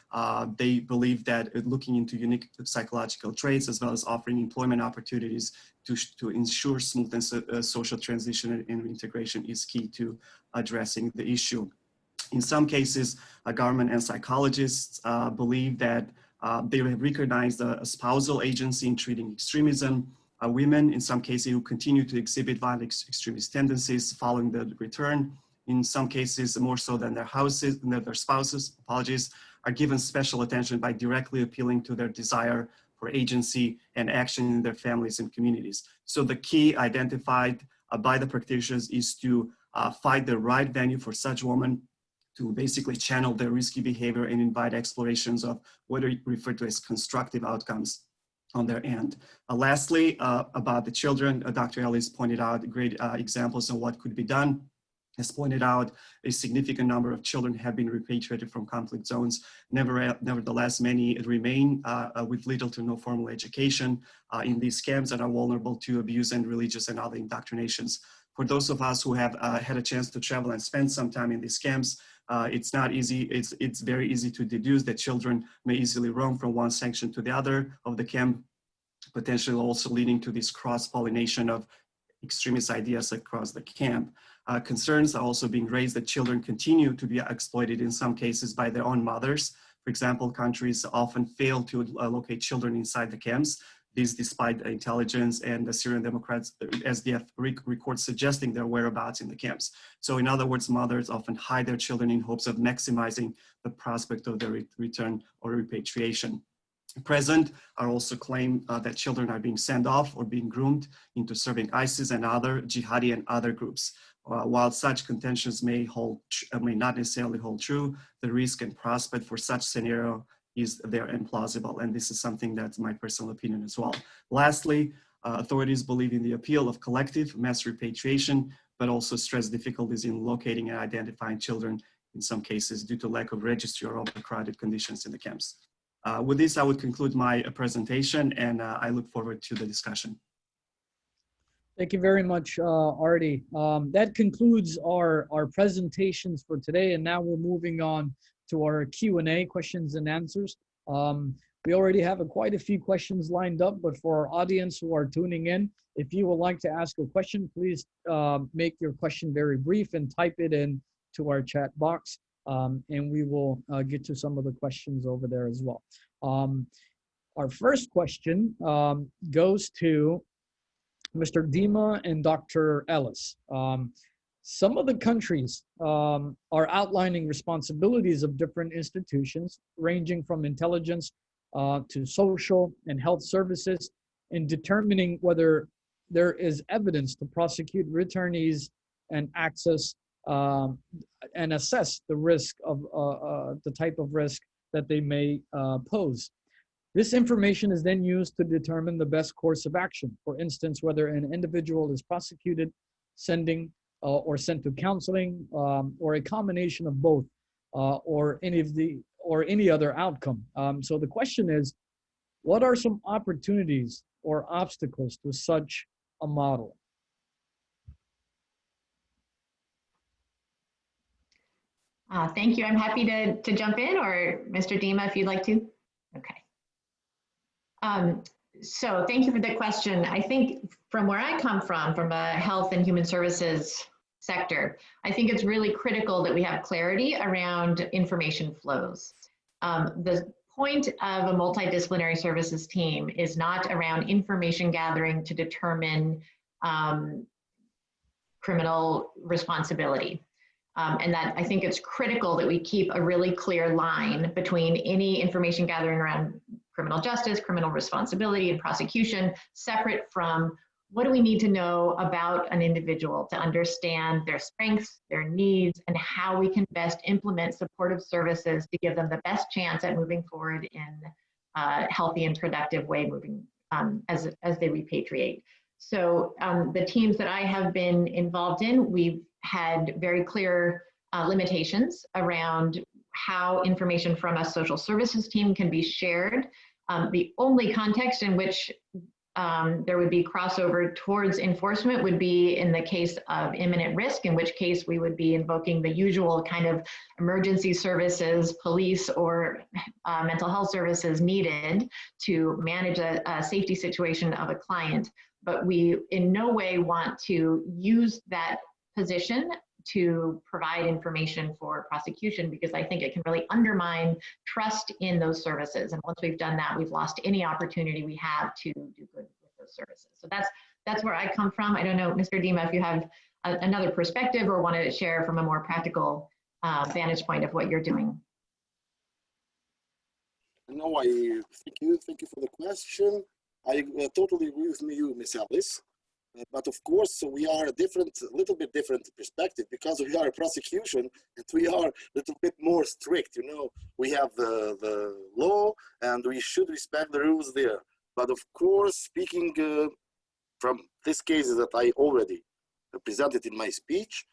they believe that looking into unique psychological traits as well as offering employment opportunities to ensure smooth and social transition and reintegration is key to addressing the issue. In some cases, government and psychologists believe that they have recognized a spousal agency in treating extremism. Women, in some cases, who continue to exhibit violent extremist tendencies following the return, in some cases more so than their spouses, are given special attention by directly appealing to their desire for agency and action in their families and communities. So the key identified by the practitioners is to find the right venue for such women to basically channel their risky behavior and invite explorations of what are referred to as constructive outcomes on their end. Lastly, about the children, Dr. Ellis pointed out great examples of what could be done. As pointed out, a significant number of children have been repatriated from conflict zones. Nevertheless, many remain with little to no formal education in these camps and are vulnerable to abuse and religious and other indoctrinations. For those of us who have had a chance to travel and spend some time in these camps, it's not easy. It's very easy to deduce that children may easily roam from one section to the other of the camp, potentially also leading to this cross-pollination of extremist ideas across the camp. Concerns are also being raised that children continue to be exploited in some cases by their own mothers. For example, countries often fail to locate children inside the camps. This despite intelligence and the Syrian Democrats, SDF records suggesting their whereabouts in the camps. So in other words, mothers often hide their children in hopes of maximizing the prospect of their return or repatriation. Present are also claimed that children are being sent off or being groomed into serving ISIS and other jihadi and other groups. While such contentions may not necessarily hold true, the risk and prospect for such scenario is there implausible, and this is something that's my personal opinion as well. Lastly, authorities believe in the appeal of collective mass repatriation, but also stress difficulties in locating and identifying children in some cases due to lack of registry or overcrowded conditions in the camps. With this, I would conclude my presentation, and I look forward to the discussion. Thank you very much, Artie. That concludes our presentations for today, and now we're moving on to our Q&A, questions and answers. We already have quite a few questions lined up, but for our audience who are tuning in, if you would like to ask a question, please make your question very brief and type it in to our chat box, and we will get to some of the questions over there as well. Our first question goes to Mr. Dema and Dr. Ellis. Some of the countries are outlining responsibilities of different institutions, ranging from intelligence to social and health services, in determining whether there is evidence to prosecute returnees and access and assess the risk of the type of risk that they may pose. This information is then used to determine the best course of action. For instance, whether an individual is prosecuted, or sent to counseling, or a combination of both, or any other outcome. So the question is, what are some opportunities or obstacles to such a model? Thank you. I'm happy to jump in, or Mr. Dima, if you'd like to. Okay. So thank you for the question. I think from where I come from a health and human services sector, I think it's really critical that we have clarity around information flows. The point of a multidisciplinary services team is not around information gathering to determine criminal responsibility. And that I think it's critical that we keep a really clear line between any information gathering around criminal justice, criminal responsibility, and prosecution, separate from what do we need to know about an individual to understand their strengths, their needs, and how we can best implement supportive services to give them the best chance at moving forward in a healthy and productive way moving as they repatriate. So the teams that I have been involved in, we've had very clear limitations around how information from a social services team can be shared. The only context in which there would be crossover towards enforcement would be in the case of imminent risk, in which case we would be invoking the usual kind of emergency services, police, or mental health services needed to manage a safety situation of a client. But we in no way want to use that position to provide information for prosecution, because I think it can really undermine trust in those services. And once we've done that, we've lost any opportunity we have to do good with those services. So that's where I come from. I don't know, Mr. Dima, if you have another perspective or wanted to share from a more practical vantage point of what you're doing. No, thank you for the question. I totally agree with you, Ms. Alice. But of course, we are a little bit different perspective, because we are a prosecution and we are a little bit more strict. You know, we have the law and we should respect the rules there. But of course, speaking from these cases that I already presented in my speech,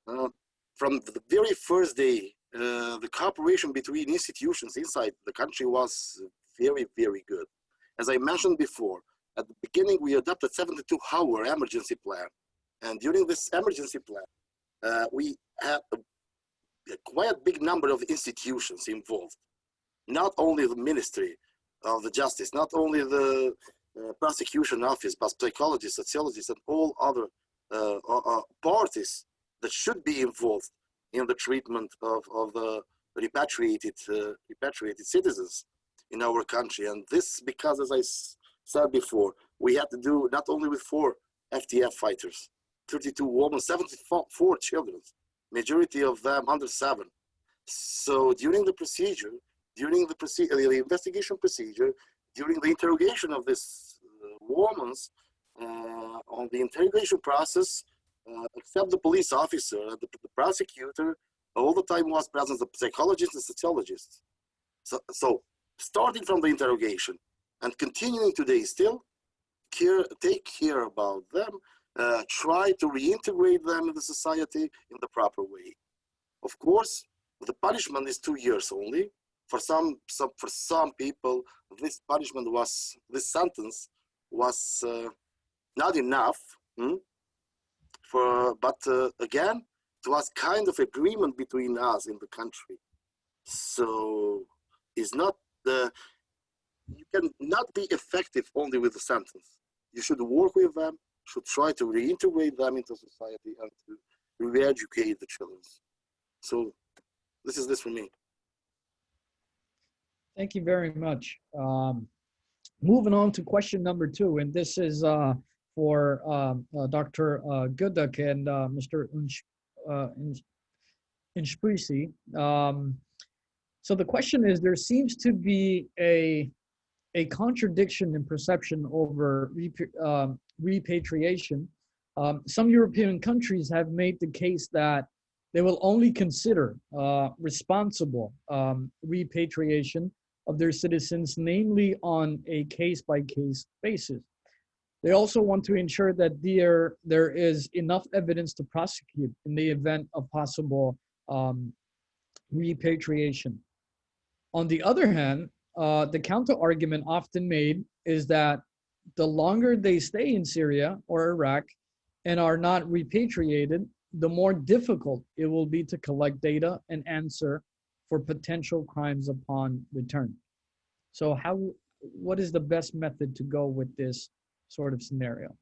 from the very first day, the cooperation between institutions inside the country was very, very good. As I mentioned before, at the beginning, we adopted 72-hour emergency plan. And during this emergency plan, we had a quite big number of institutions involved. Not only the Ministry of the Justice, not only the prosecution office, but psychologists, sociologists, and all other parties that should be involved in the treatment of the repatriated citizens in our country. And this because, as I said before, we had to do not only with 4 FTF fighters, 32 women, 74 children, majority of them under 7. So during the procedure, during the investigation procedure, during the interrogation of this women, on the interrogation process, except the police officer, the prosecutor, all the time was present the psychologists and sociologists. So starting from the interrogation and continuing today, still take care about them, try to reintegrate them in the society in the proper way. Of course, the punishment is 2 years only. For some people, this sentence was not enough. But again, it was kind of agreement between us in the country. So it's not you can not be effective only with the sentence. You should work with them, should try to reintegrate them into society and to re-educate the children. So this is this for me. Thank you very much. Moving on to question number 2, and this is for Dr. Goodduck and Mr. Schusby. So the question is, there seems to be a contradiction in perception over repatriation. Some European countries have made the case that they will only consider responsible repatriation of their citizens, namely on a case-by-case basis. They also want to ensure that there is enough evidence to prosecute in the event of possible repatriation. On the other hand, the counter-argument often made is that the longer they stay in Syria or Iraq and are not repatriated, the more difficult it will be to collect data and answer for potential crimes upon return. So what is the best method to go with this sort of scenario?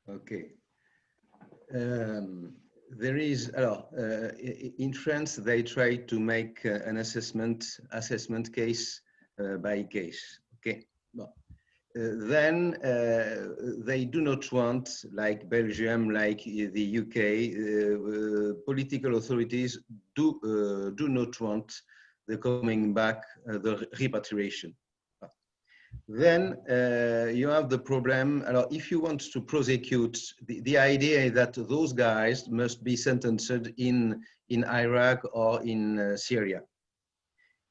Okay. There is, in France, they try to make an assessment case by case. Okay. Well, then they do not want, like Belgium, like the UK, political authorities do not want the coming back, the repatriation. Then you have the problem. If you want to prosecute, the idea is that those guys must be sentenced in Iraq or in Syria.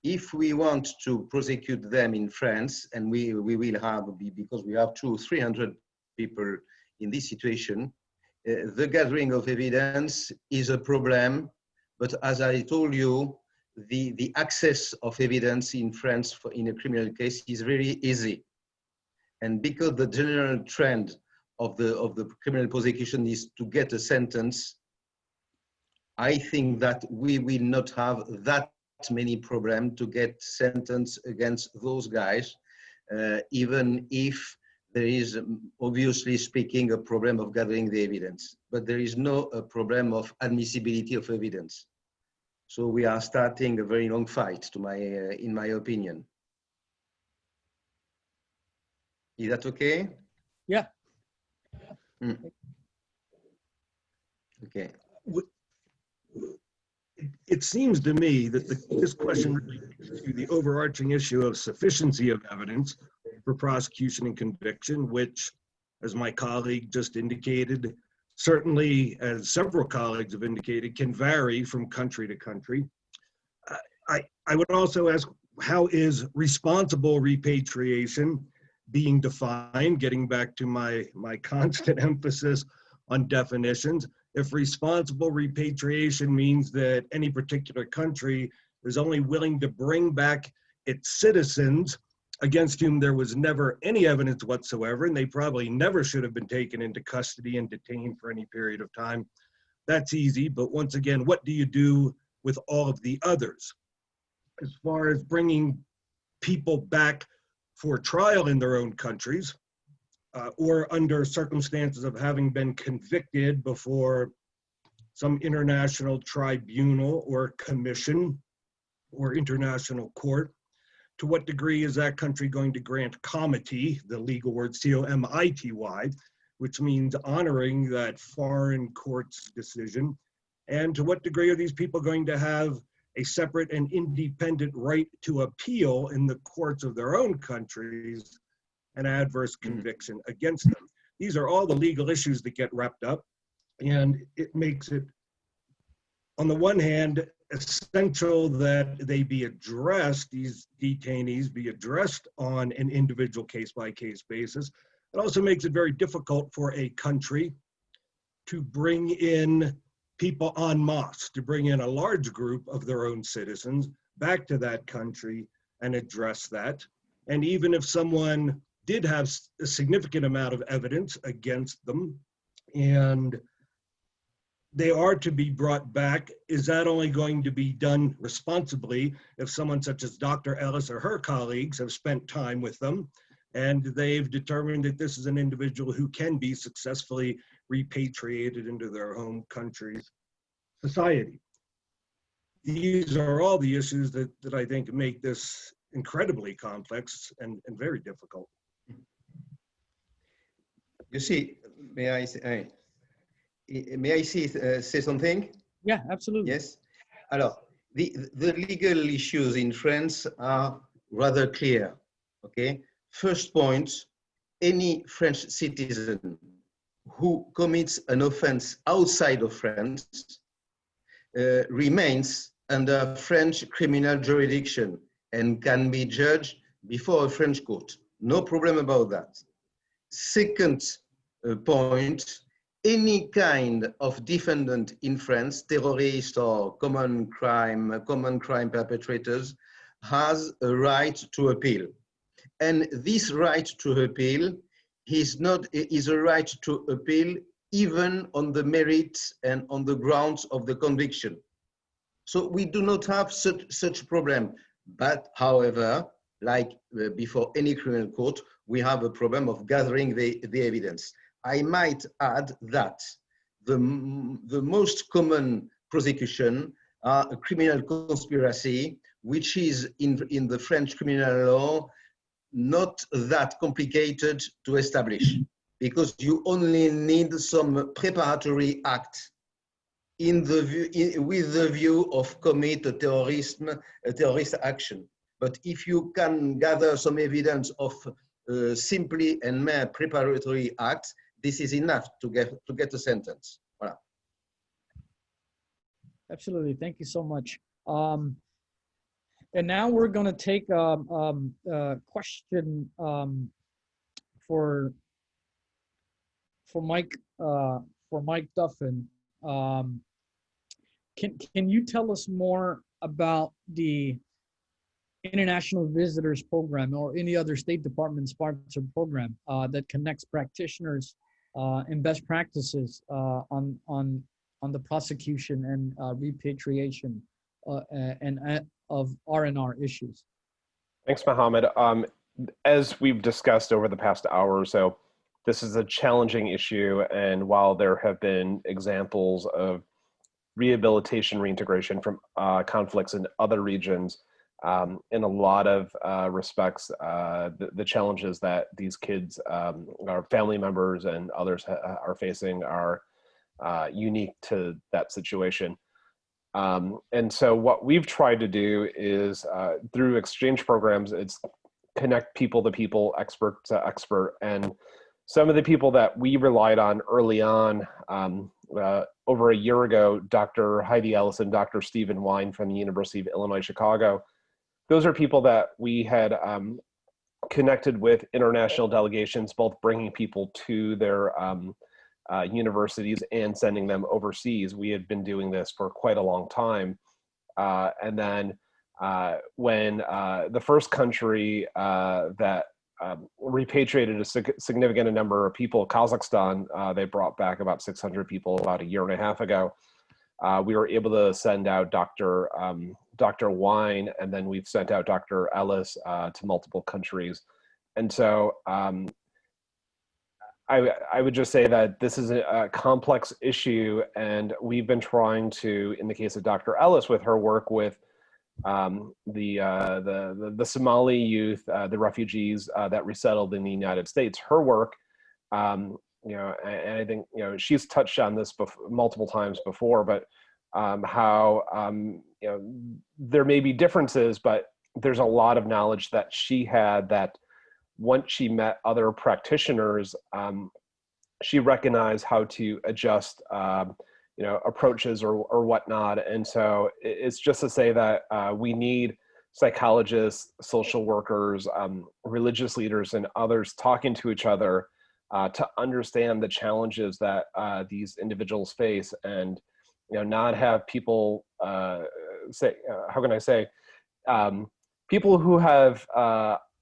If we want to prosecute them in France, and we will have, because we have 200 or 300 people in this situation, the gathering of evidence is a problem. But as I told you, the access of evidence in France in a criminal case is very easy. And because the general trend of the criminal prosecution is to get a sentence, I think that we will not have that many problems to get sentence against those guys, even if there is, obviously speaking, a problem of gathering the evidence. But there is no problem of admissibility of evidence. So we are starting a very long fight, in my opinion. Is that okay? Yeah. Mm. Okay. It seems to me that this question really gets to the overarching issue of sufficiency of evidence for prosecution and conviction, which, as my colleague just indicated, certainly, as several colleagues have indicated, can vary from country to country. I would also ask, how is responsible repatriation being defined, getting back to my constant emphasis on definitions? If responsible repatriation means that any particular country is only willing to bring back its citizens against whom there was never any evidence whatsoever, and they probably never should have been taken into custody and detained for any period of time, that's easy. But once again, what do you do with all of the others? As far as bringing people back for trial in their own countries, or under circumstances of having been convicted before some international tribunal or commission or international court, to what degree is that country going to grant comity, the legal word C-O-M-I-T-Y, which means honoring that foreign court's decision? And to what degree are these people going to have a separate and independent right to appeal in the courts of their own countries an adverse conviction against them? These are all the legal issues that get wrapped up, and it makes it, on the one hand, essential that they be addressed, these detainees be addressed on an individual case-by-case basis. It also makes it very difficult for a country to bring in people en masse, to bring in a large group of their own citizens back to that country and address that. And even if someone did have a significant amount of evidence against them and they are to be brought back, is that only going to be done responsibly if someone such as Dr. Ellis or her colleagues have spent time with them and they've determined that this is an individual who can be successfully repatriated into their home country's society? These are all the issues that I think make this incredibly complex and very difficult. You see, may I say something? Yeah, absolutely. Yes. Alors, the legal issues in France are rather clear. Okay. First point, any French citizen who commits an offense outside of France remains under French criminal jurisdiction and can be judged before a French court. No problem about that. Second point, any kind of defendant in France, terrorist or common crime perpetrators, has a right to appeal. And this right to appeal is a right to appeal even on the merits and on the grounds of the conviction. So we do not have such problem. But however, like before any criminal court, we have a problem of gathering the evidence. I might add that the most common prosecution are a criminal conspiracy, which is in the French criminal law not that complicated to establish, because you only need some preparatory act with the view of commit a terrorist action. But if you can gather some evidence of simply and mere preparatory acts, this is enough to get a sentence. Voilà. Absolutely. Thank you so much. And now we're going to take a question for Mike Duffin. Can you tell us more about the International Visitors Program or any other State Department sponsored program that connects practitioners and best practices on the prosecution and repatriation of R&R issues? Thanks, Mohammed. As we've discussed over the past hour or so, this is a challenging issue, and while there have been examples of rehabilitation reintegration from conflicts in other regions, in a lot of respects, the challenges that these kids, our family members and others are facing are unique to that situation. And so what we've tried to do is through exchange programs, it's connect people to people, expert to expert. And some of the people that we relied on early on, over a year ago, Dr. Heidi Ellis and Dr. Stephen Wine from the University of Illinois, Chicago, those are people that we had connected with international delegations, both bringing people to their universities and sending them overseas. We had been doing this for quite a long time. And then when the first country that repatriated a significant number of people, Kazakhstan, they brought back about 600 people about a year and a half ago. We were able to send out Dr. Wine, and then we've sent out Dr. Ellis to multiple countries. And so I would just say that this is a complex issue, and we've been trying to, in the case of Dr. Ellis, with her work with the Somali youth, the refugees that resettled in the United States, her work, you know, and I think, you know, she's touched on this multiple times before, but how, you know, there may be differences, but there's a lot of knowledge that she had that once she met other practitioners, she recognized how to adjust, you know, approaches or whatnot. And so it's just to say that we need psychologists, social workers, religious leaders, and others talking to each other to understand the challenges that these individuals face, and, you know, not have people say, how can I say, people who have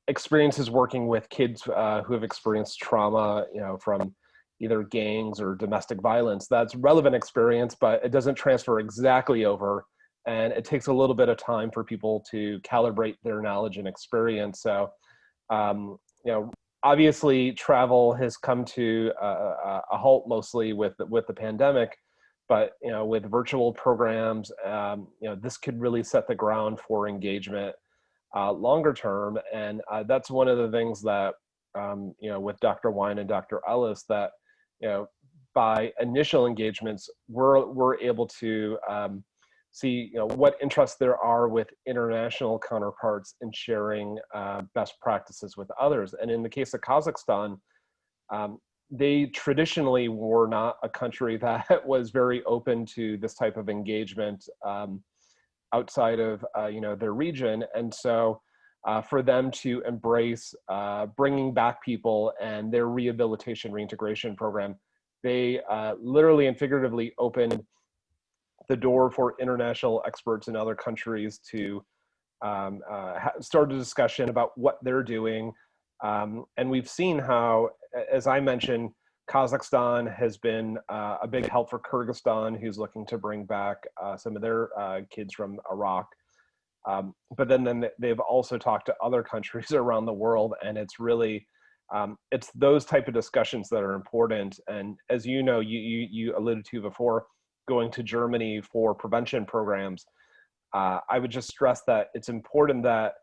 experiences working with kids who have experienced trauma, you know, from either gangs or domestic violence. That's relevant experience, but it doesn't transfer exactly over. And it takes a little bit of time for people to calibrate their knowledge and experience. So, you know, obviously travel has come to a halt mostly with the pandemic, but, you know, with virtual programs, you know, this could really set the ground for engagement. longer term. And that's one of the things that, with Dr. Wine and Dr. Ellis, that, by initial engagements, we're able to see, what interests there are with international counterparts in sharing best practices with others. And in the case of Kazakhstan, they traditionally were not a country that was very open to this type of engagement outside of their region. And so for them to embrace bringing back people and their rehabilitation reintegration program, they literally and figuratively opened the door for international experts in other countries to start a discussion about what they're doing. And we've seen how, as I mentioned, Kazakhstan has been a big help for Kyrgyzstan, who's looking to bring back some of their kids from Iraq. But then they've also talked to other countries around the world, and it's really, it's those type of discussions that are important. And as you know, you alluded to before, going to Germany for prevention programs, I would just stress that it's important that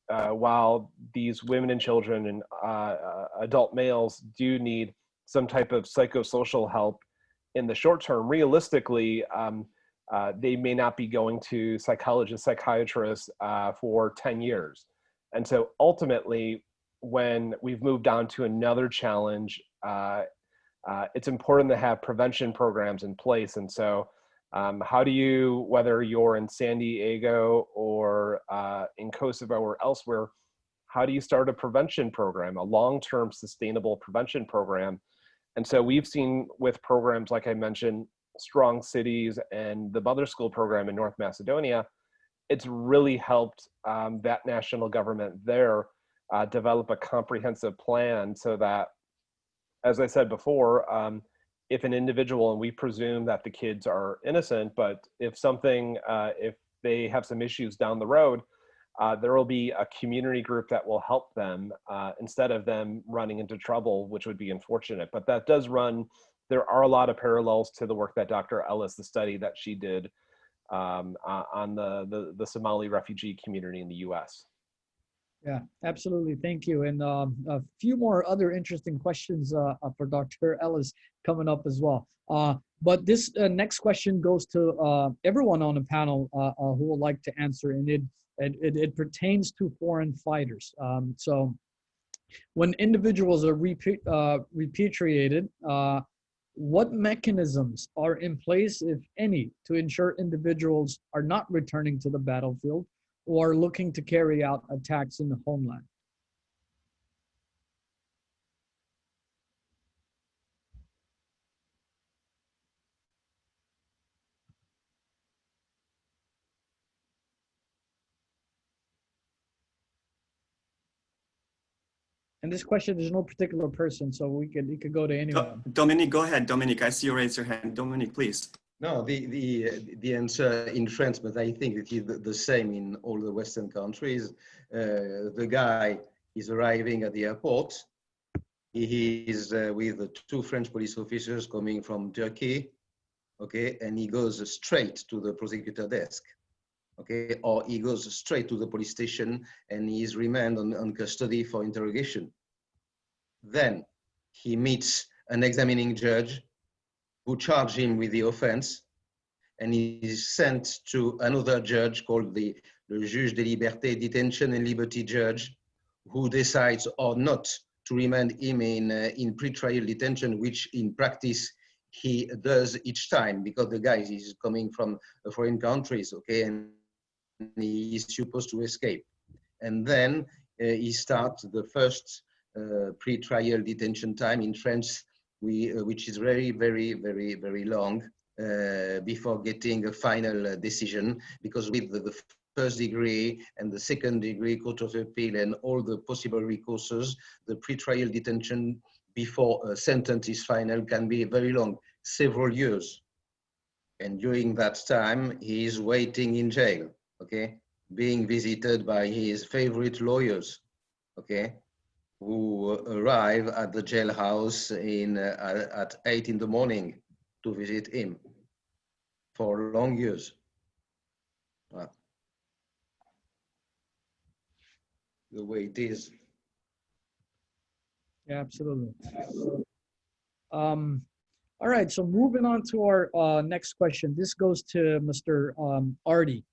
while these women and children and adult males do need some type of psychosocial help in the short term, realistically, they may not be going to psychologists, psychiatrists for 10 years. And so ultimately, when we've moved on to another challenge, it's important to have prevention programs in place. And so how do you, whether you're in San Diego or in Kosovo or elsewhere, how do you start a prevention program, a long-term sustainable prevention program? And so we've seen with programs, like I mentioned, Strong Cities and the Mother School program in North Macedonia, it's really helped that national government there develop a comprehensive plan so that, as I said before, if an individual, and we presume that the kids are innocent, but if something, if they have some issues down the road, there will be a community group that will help them instead of them running into trouble, which would be unfortunate. But that does run, there are a lot of parallels to the work that Dr. Ellis, the study that she did on the Somali refugee community in the US. Yeah, absolutely. Thank you. And a few more other interesting questions for Dr. Ellis coming up as well. But this next question goes to everyone on the panel who would like to answer, and it pertains to foreign fighters. So when individuals are repatriated, what mechanisms are in place, if any, to ensure individuals are not returning to the battlefield or looking to carry out attacks in the homeland? And this question, there's no particular person, so it could go to anyone. Dominique, go ahead. Dominique, I see you raise your hand. Dominique, please. No, the answer in France, but I think it is the same in all the Western countries. The guy is arriving at the airport. He is with two French police officers coming from Turkey, okay, and he goes straight to the prosecutor desk, okay, or he goes straight to the police station and he is remanded on custody for interrogation. Then he meets an examining judge who charged him with the offense, and he is sent to another judge called the Juge des Libertés, Detention and Liberty Judge, who decides or not to remand him in pre-trial detention, which in practice he does each time because the guy is coming from foreign countries, okay, and he is supposed to escape. And then he starts the first pre-trial detention time in France, which is very, very, very, very long before getting a final decision, because with the first degree and the second degree Court of Appeal and all the possible recourses, the pre-trial detention before a sentence is final can be very long, several years. And during that time, he is waiting in jail, okay, being visited by his favorite lawyers, okay, who arrive at the jailhouse at 8 in the morning to visit him for long years. Wow. the way it is. Yeah, absolutely. All right, so moving on to our next question. This goes to Mr. Artie.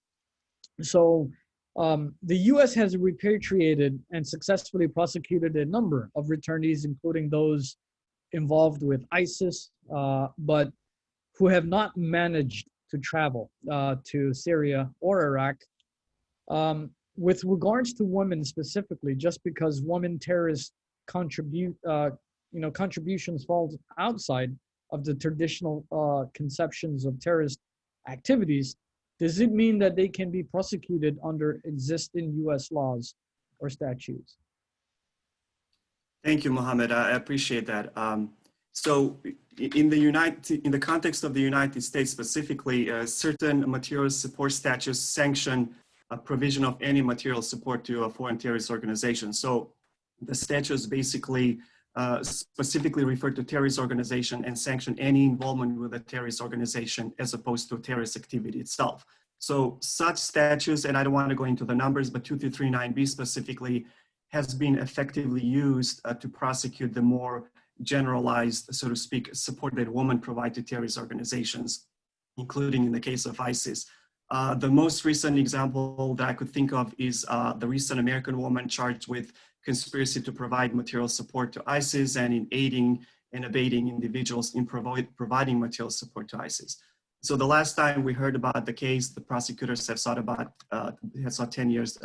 So the U.S. has repatriated and successfully prosecuted a number of returnees, including those involved with ISIS, but who have not managed to travel to Syria or Iraq. With regards to women specifically, just because women terrorists contributions falls outside of the traditional conceptions of terrorist activities, does it mean that they can be prosecuted under existing U.S. laws or statutes? Thank you, Mohammed. I appreciate that. So in the context of the United States specifically, certain material support statutes sanction a provision of any material support to a foreign terrorist organization. So the statutes basically specifically refer to terrorist organization and sanction any involvement with a terrorist organization as opposed to terrorist activity itself. So such statutes, and I don't want to go into the numbers, but 2339B specifically has been effectively used to prosecute the more generalized, so to speak, support that women provide to terrorist organizations, including in the case of ISIS. The most recent example that I could think of is the recent American woman charged with conspiracy to provide material support to ISIS and in aiding and abetting individuals in providing material support to ISIS. So the last time we heard about the case, the prosecutors have sought 10 years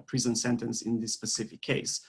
prison sentence in this specific case.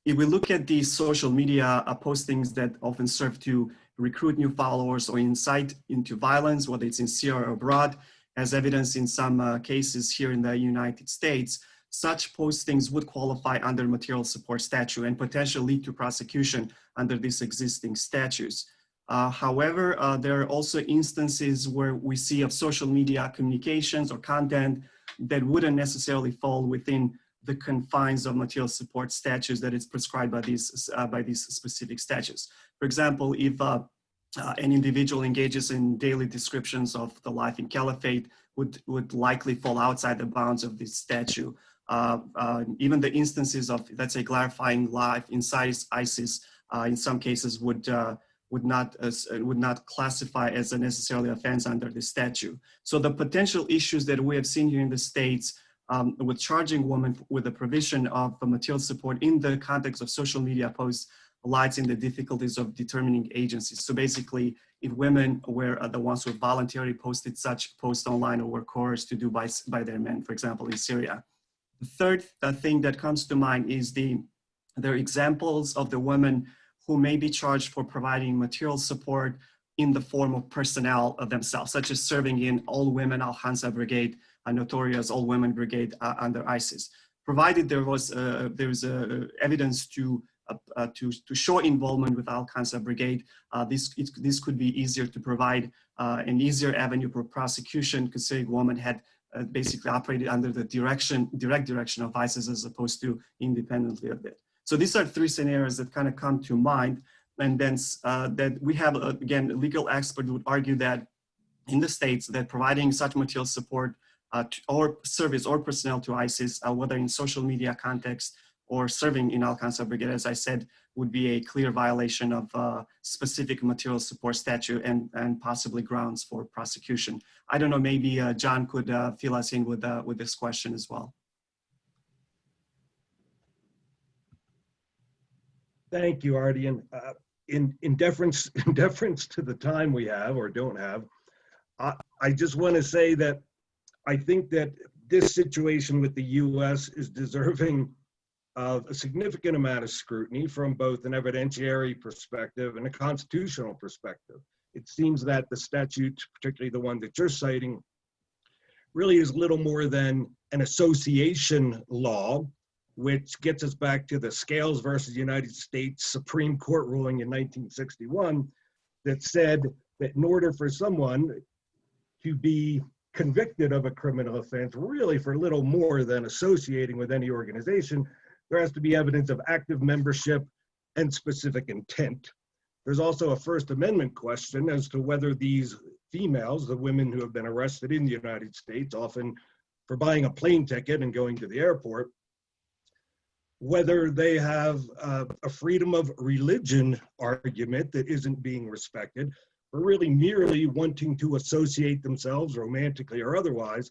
If we look at the social media postings that often serve to recruit new followers or incite into violence, whether it's in Syria or abroad, as evidenced in some cases here in the United States, such postings would qualify under material support statute and potentially lead to prosecution under these existing statutes. However, there are also instances where we see of social media communications or content that wouldn't necessarily fall within the confines of material support statutes that is prescribed by these specific statutes. For example, if an individual engages in daily descriptions of the life in caliphate would likely fall outside the bounds of this statute. Even the instances of, let's say, glorifying life inside ISIS, in some cases would not classify as a necessarily offense under the statute. So the potential issues that we have seen here in the States with charging women with the provision of material support in the context of social media posts lies in the difficulties of determining agencies. So basically, if women were the ones who voluntarily posted such posts online or were coerced to do by their men, for example, in Syria. The third thing that comes to mind is there are examples of the women who may be charged for providing material support in the form of personnel of themselves, such as serving in All Women Al-Hansa Brigade, a notorious all-women brigade under ISIS. Provided there was evidence to show involvement with Al-Hansa Brigade, this could be easier to provide an easier avenue for prosecution, considering women had basically operated under the direct direction of ISIS as opposed to independently of it. So these are three scenarios that kind of come to mind. And then that we have, again, a legal expert would argue that in the States that providing such material support or service or personnel to ISIS, whether in social media context or serving in Al-Hansa Brigade, as I said, would be a clear violation of specific material support statute and possibly grounds for prosecution. I don't know, maybe John could fill us in with this question as well. Thank you, Artie. And in deference to the time we have or don't have, I just want to say that I think that this situation with the U.S. is deserving of a significant amount of scrutiny from both an evidentiary perspective and a constitutional perspective. It seems that the statute, particularly the one that you're citing, really is little more than an association law, which gets us back to the Scales versus United States Supreme Court ruling in 1961 that said that in order for someone to be convicted of a criminal offense, really for little more than associating with any organization, there has to be evidence of active membership and specific intent. There's also a First Amendment question as to whether these females, the women who have been arrested in the United States, often for buying a plane ticket and going to the airport, whether they have a freedom of religion argument that isn't being respected, or really merely wanting to associate themselves romantically or otherwise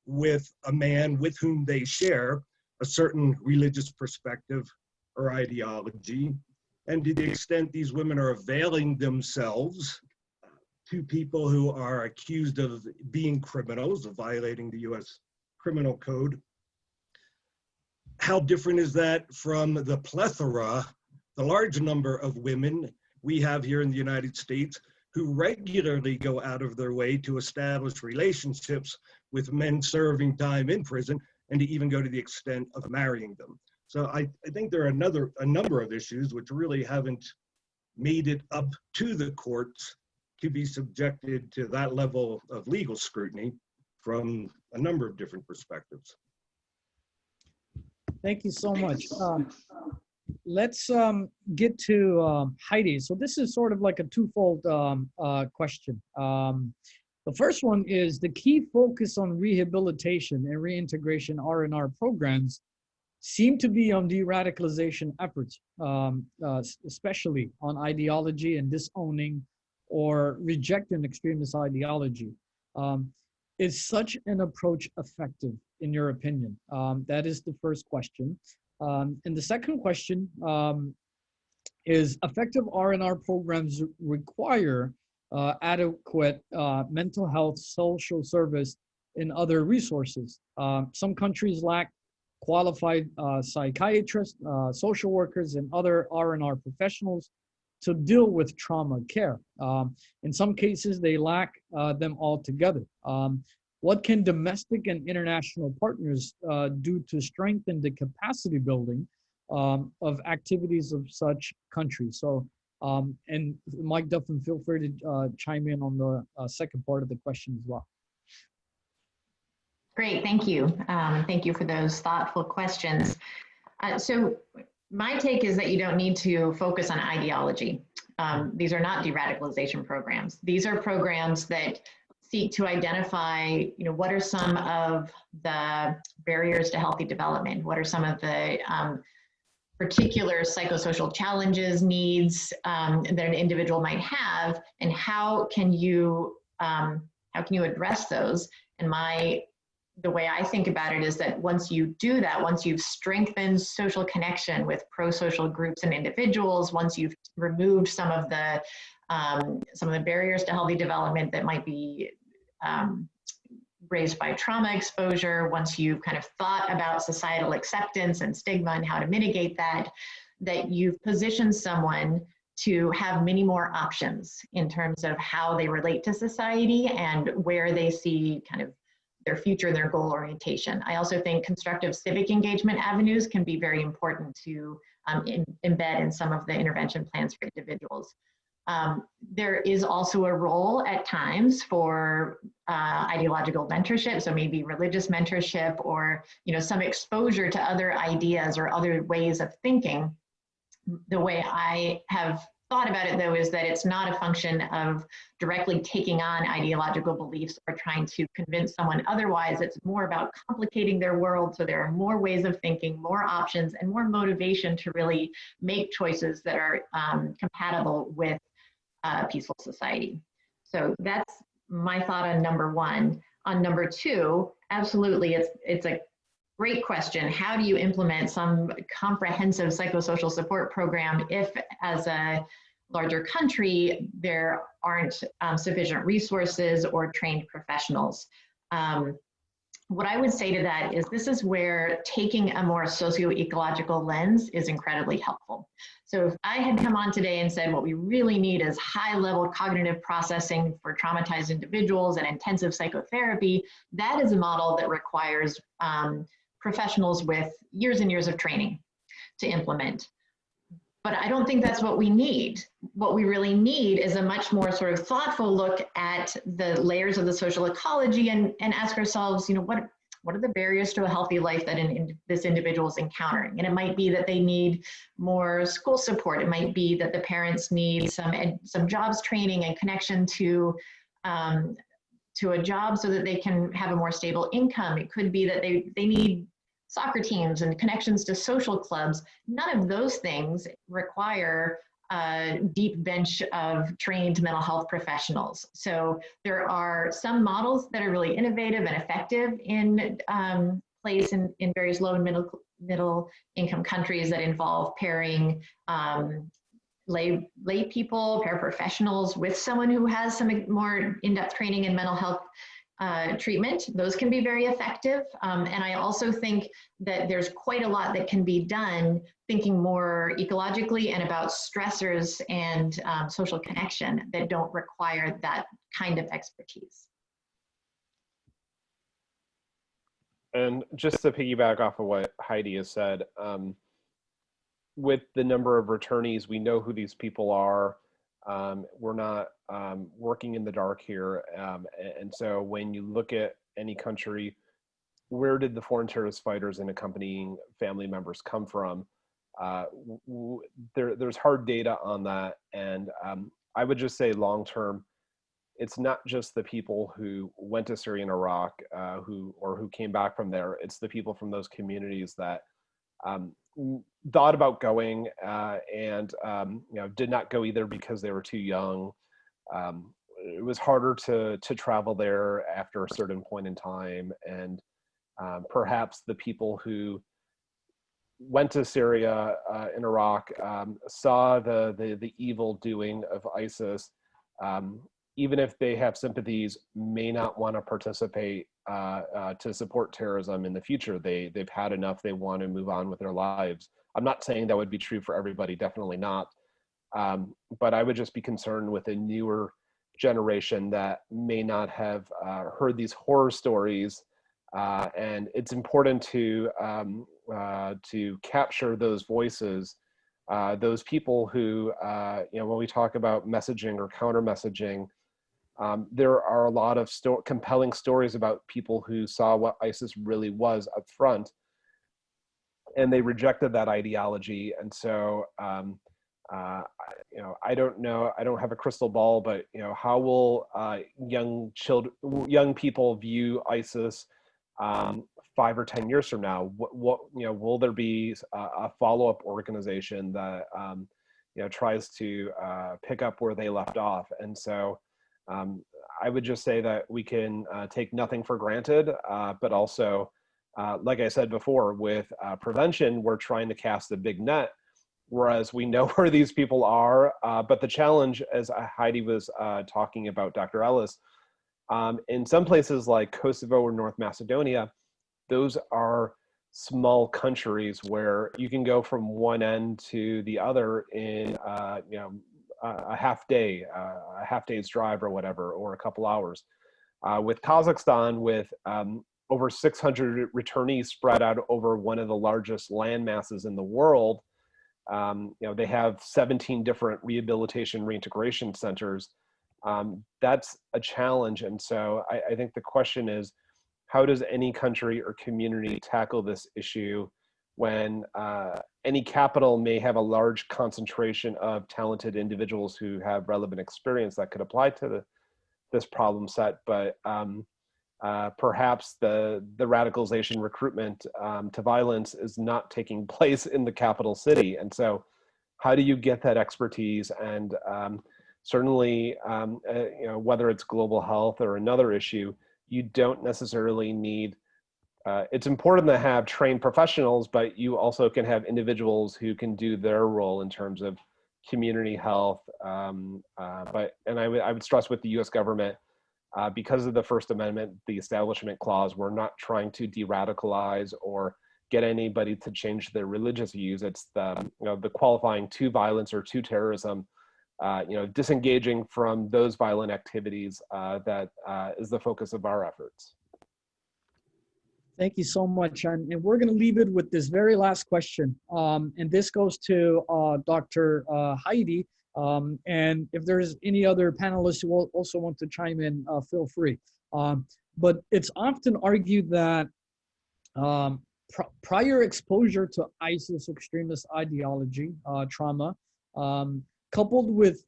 with a man with whom they share a certain religious perspective or ideology. And to the extent these women are availing themselves to people who are accused of being criminals, of violating the US criminal code, how different is that from the plethora, the large number of women we have here in the United States who regularly go out of their way to establish relationships with men serving time in prison, and to even go to the extent of marrying them. So I think there are a number of issues which really haven't made it up to the courts to be subjected to that level of legal scrutiny from a number of different perspectives. Thank you so much. Let's get to Heidi. So this is sort of like a twofold question. The first one is the key focus on rehabilitation and reintegration R&R programs seem to be on de-radicalization efforts, especially on ideology and disowning or rejecting extremist ideology. Is such an approach effective, in your opinion? That is the first question. And the second question is effective R&R programs require adequate mental health, social service, and other resources. Some countries lack qualified psychiatrists, social workers, and other R&R professionals to deal with trauma care. In some cases, they lack them altogether. What can domestic and international partners do to strengthen the capacity building of activities of such countries? So, and Mike Duffin, feel free to chime in on the second part of the question as well. Great, thank you. Thank you for those thoughtful questions. So my take is that you don't need to focus on ideology. These are not de-radicalization programs. These are programs that seek to identify, what are some of the barriers to healthy development? What are some of the particular psychosocial challenges, needs that an individual might have, and how can you address those? And the way I think about it is that once you do that, once you've strengthened social connection with pro-social groups and individuals, once you've removed some of the barriers to healthy development that might be raised by trauma exposure, once you've kind of thought about societal acceptance and stigma and how to mitigate that you've positioned someone to have many more options in terms of how they relate to society and where they see kind of their future, their goal orientation. I also think constructive civic engagement avenues can be very important to embed in some of the intervention plans for individuals. There is also a role at times for ideological mentorship, so maybe religious mentorship or some exposure to other ideas or other ways of thinking. The way I have thought about it, though, is that it's not a function of directly taking on ideological beliefs or trying to convince someone otherwise. It's more about complicating their world so there are more ways of thinking, more options, and more motivation to really make choices that are compatible with a peaceful society. So that's my thought on number one. On number two, absolutely, it's a great question. How do you implement some comprehensive psychosocial support program if, as a larger country, there aren't sufficient resources or trained professionals? What I would say to that is this is where taking a more socio-ecological lens is incredibly helpful. So if I had come on today and said what we really need is high-level cognitive processing for traumatized individuals and intensive psychotherapy, that is a model that requires professionals with years and years of training to implement. But I don't think that's what we need. What we really need is a much more sort of thoughtful look at the layers of the social ecology and ask ourselves, what are the barriers to a healthy life that this individual is encountering? And it might be that they need more school support. It might be that the parents need some jobs training and connection to a job so that they can have a more stable income. It could be that they need soccer teams and connections to social clubs, none of those things require a deep bench of trained mental health professionals. So there are some models that are really innovative and effective in place in various low and middle income countries that involve pairing lay people, paraprofessionals with someone who has some more in-depth training in mental health treatment. Those can be very effective. And I also think that there's quite a lot that can be done thinking more ecologically and about stressors and social connection that don't require that kind of expertise. And just to piggyback off of what Heidi has said, with the number of returnees, we know who these people are. We're not working in the dark here. And so when you look at any country, where did the foreign terrorist fighters and accompanying family members come from? There's hard data on that. And I would just say long-term, it's not just the people who went to Syria and Iraq who came back from there. It's the people from those communities that thought about going and did not go either because they were too young. It was harder to travel there after a certain point in time, and perhaps the people who went to Syria and Iraq saw the evil doing of ISIS. Even if they have sympathies, may not want to participate to support terrorism in the future. They've had enough, they want to move on with their lives. I'm not saying that would be true for everybody, definitely not. But I would just be concerned with a newer generation that may not have heard these horror stories. And it's important to capture those voices, those people who, when we talk about messaging or counter messaging, there are a lot of compelling stories about people who saw what ISIS really was up front, and they rejected that ideology. And so, I don't know, I don't have a crystal ball, but how will young people view ISIS 5 or 10 years from now? Will there be a follow-up organization that tries to pick up where they left off? And so I would just say that we can take nothing for granted, but also, like I said before, with prevention, we're trying to cast a big net, whereas we know where these people are. But the challenge, as Heidi was talking about, Dr. Ellis, in some places like Kosovo or North Macedonia, those are small countries where you can go from one end to the other in a half day's drive or whatever, or a couple hours. With Kazakhstan, with over 600 returnees spread out over one of the largest land masses in the world, they have 17 different rehabilitation reintegration centers. That's a challenge. And so I think the question is, how does any country or community tackle this issue when any capital may have a large concentration of talented individuals who have relevant experience that could apply to this problem set, but perhaps the radicalization recruitment to violence is not taking place in the capital city. And so how do you get that expertise? And certainly, whether it's global health or another issue, you don't necessarily need, it's important to have trained professionals, but you also can have individuals who can do their role in terms of community health. And I would stress with the US government, because of the First Amendment, the Establishment Clause, we're not trying to de-radicalize or get anybody to change their religious views. It's the qualifying to violence or to terrorism, disengaging from those violent activities that is the focus of our efforts. Thank you so much. And we're going to leave it with this very last question. And this goes to Dr. Heidi. And if there's any other panelists who also want to chime in, feel free. But it's often argued that prior exposure to ISIS extremist ideology, trauma, coupled with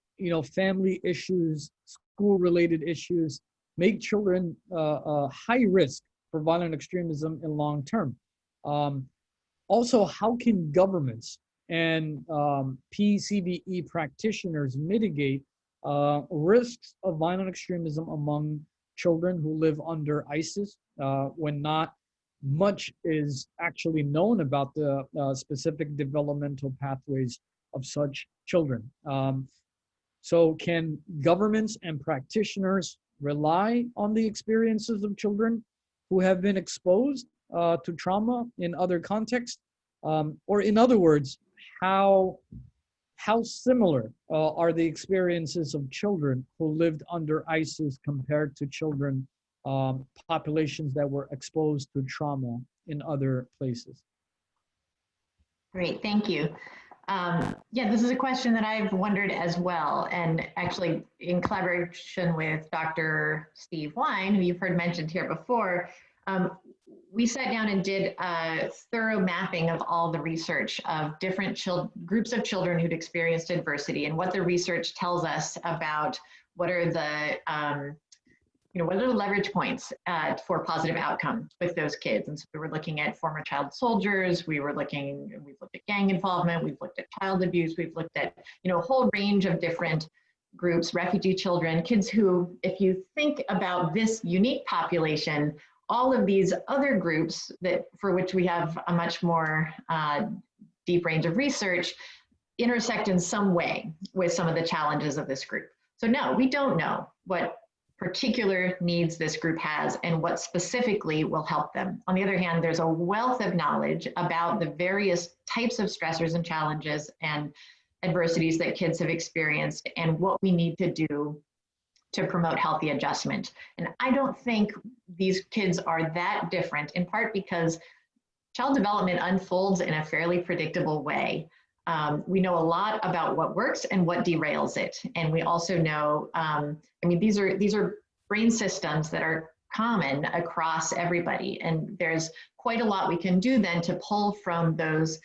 family issues, school-related issues, make children high risk for violent extremism in long term. Also, how can governments and PCBE practitioners mitigate risks of violent extremism among children who live under ISIS when not much is actually known about the specific developmental pathways of such children? So can governments and practitioners rely on the experiences of children who have been exposed to trauma in other contexts? Or in other words, how similar are the experiences of children who lived under ISIS compared to children, populations that were exposed to trauma in other places? Great, thank you. Yeah, this is a question that I've wondered as well, and actually in collaboration with Dr. Steve Wine, who you've heard mentioned here before, we sat down and did a thorough mapping of all the research of different groups of children who'd experienced adversity and what the research tells us about what are the what are the leverage points for positive outcome with those kids. And so we were looking at former child soldiers, we've looked at gang involvement, we've looked at child abuse, we've looked at a whole range of different groups, refugee children, kids who, if you think about this unique population, all of these other groups for which we have a much more deep range of research intersect in some way with some of the challenges of this group. So no, we don't know what particular needs this group has and what specifically will help them. On the other hand, there's a wealth of knowledge about the various types of stressors and challenges and adversities that kids have experienced and what we need to do to promote healthy adjustment. And I don't think these kids are that different, in part because child development unfolds in a fairly predictable way. We know a lot about what works and what derails it. And we also know, these are brain systems that are common across everybody. And there's quite a lot we can do then to pull from those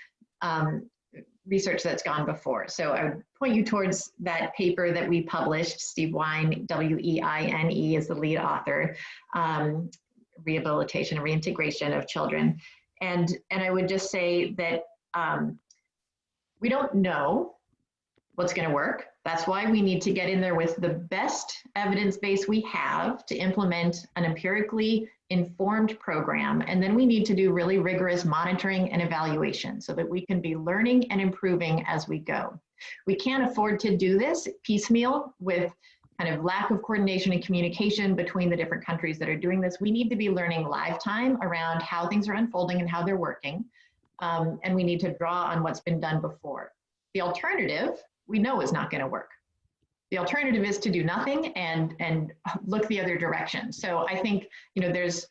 research that's gone before. So I would point you towards that paper that we published. Steve Wine, W-E-I-N-E, is the lead author, Rehabilitation and Reintegration of Children. And I would just say that we don't know what's going to work. That's why we need to get in there with the best evidence base we have to implement an empirically informed program. And then we need to do really rigorous monitoring and evaluation so that we can be learning and improving as we go. We can't afford to do this piecemeal with kind of lack of coordination and communication between the different countries that are doing this. We need to be learning live time around how things are unfolding and how they're working. And we need to draw on what's been done before. The alternative, we know, is not going to work. The alternative is to do nothing and look the other direction. So I think there's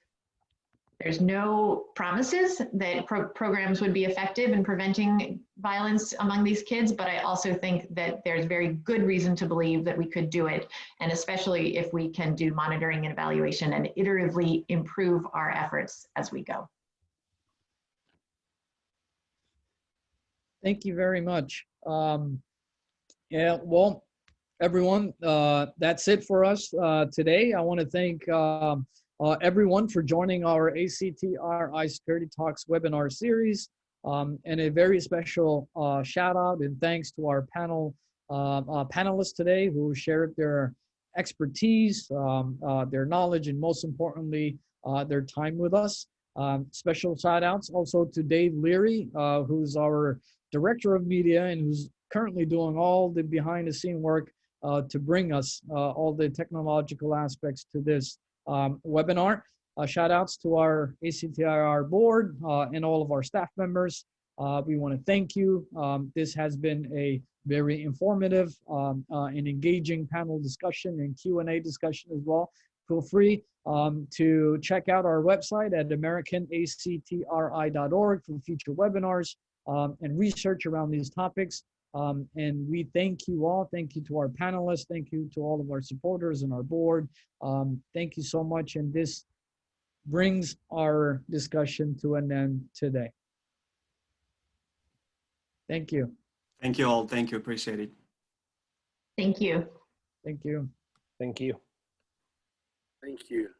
no promises that programs would be effective in preventing violence among these kids, but I also think that there's very good reason to believe that we could do it, and especially if we can do monitoring and evaluation and iteratively improve our efforts as we go. Thank you very much. Yeah, well, everyone, that's it for us today. I want to thank everyone for joining our ACTRI Security Talks webinar series, and a very special shout out and thanks to our panelists today who shared their expertise, their knowledge, and most importantly, their time with us. Special shout outs also to Dave Leary, who's our Director of Media and who's currently doing all the behind the scene work to bring us all the technological aspects to this webinar. Shout outs to our ACTRI board and all of our staff members. We want to thank you. This has been a very informative and engaging panel discussion and Q&A discussion as well. Feel free to check out our website at americanactri.org for future webinars and research around these topics. And we thank you all. Thank you to our panelists. Thank you to all of our supporters and our board. Thank you so much. And this brings our discussion to an end today. Thank you. Thank you all. Thank you. Appreciate it. Thank you. Thank you. Thank you. Thank you.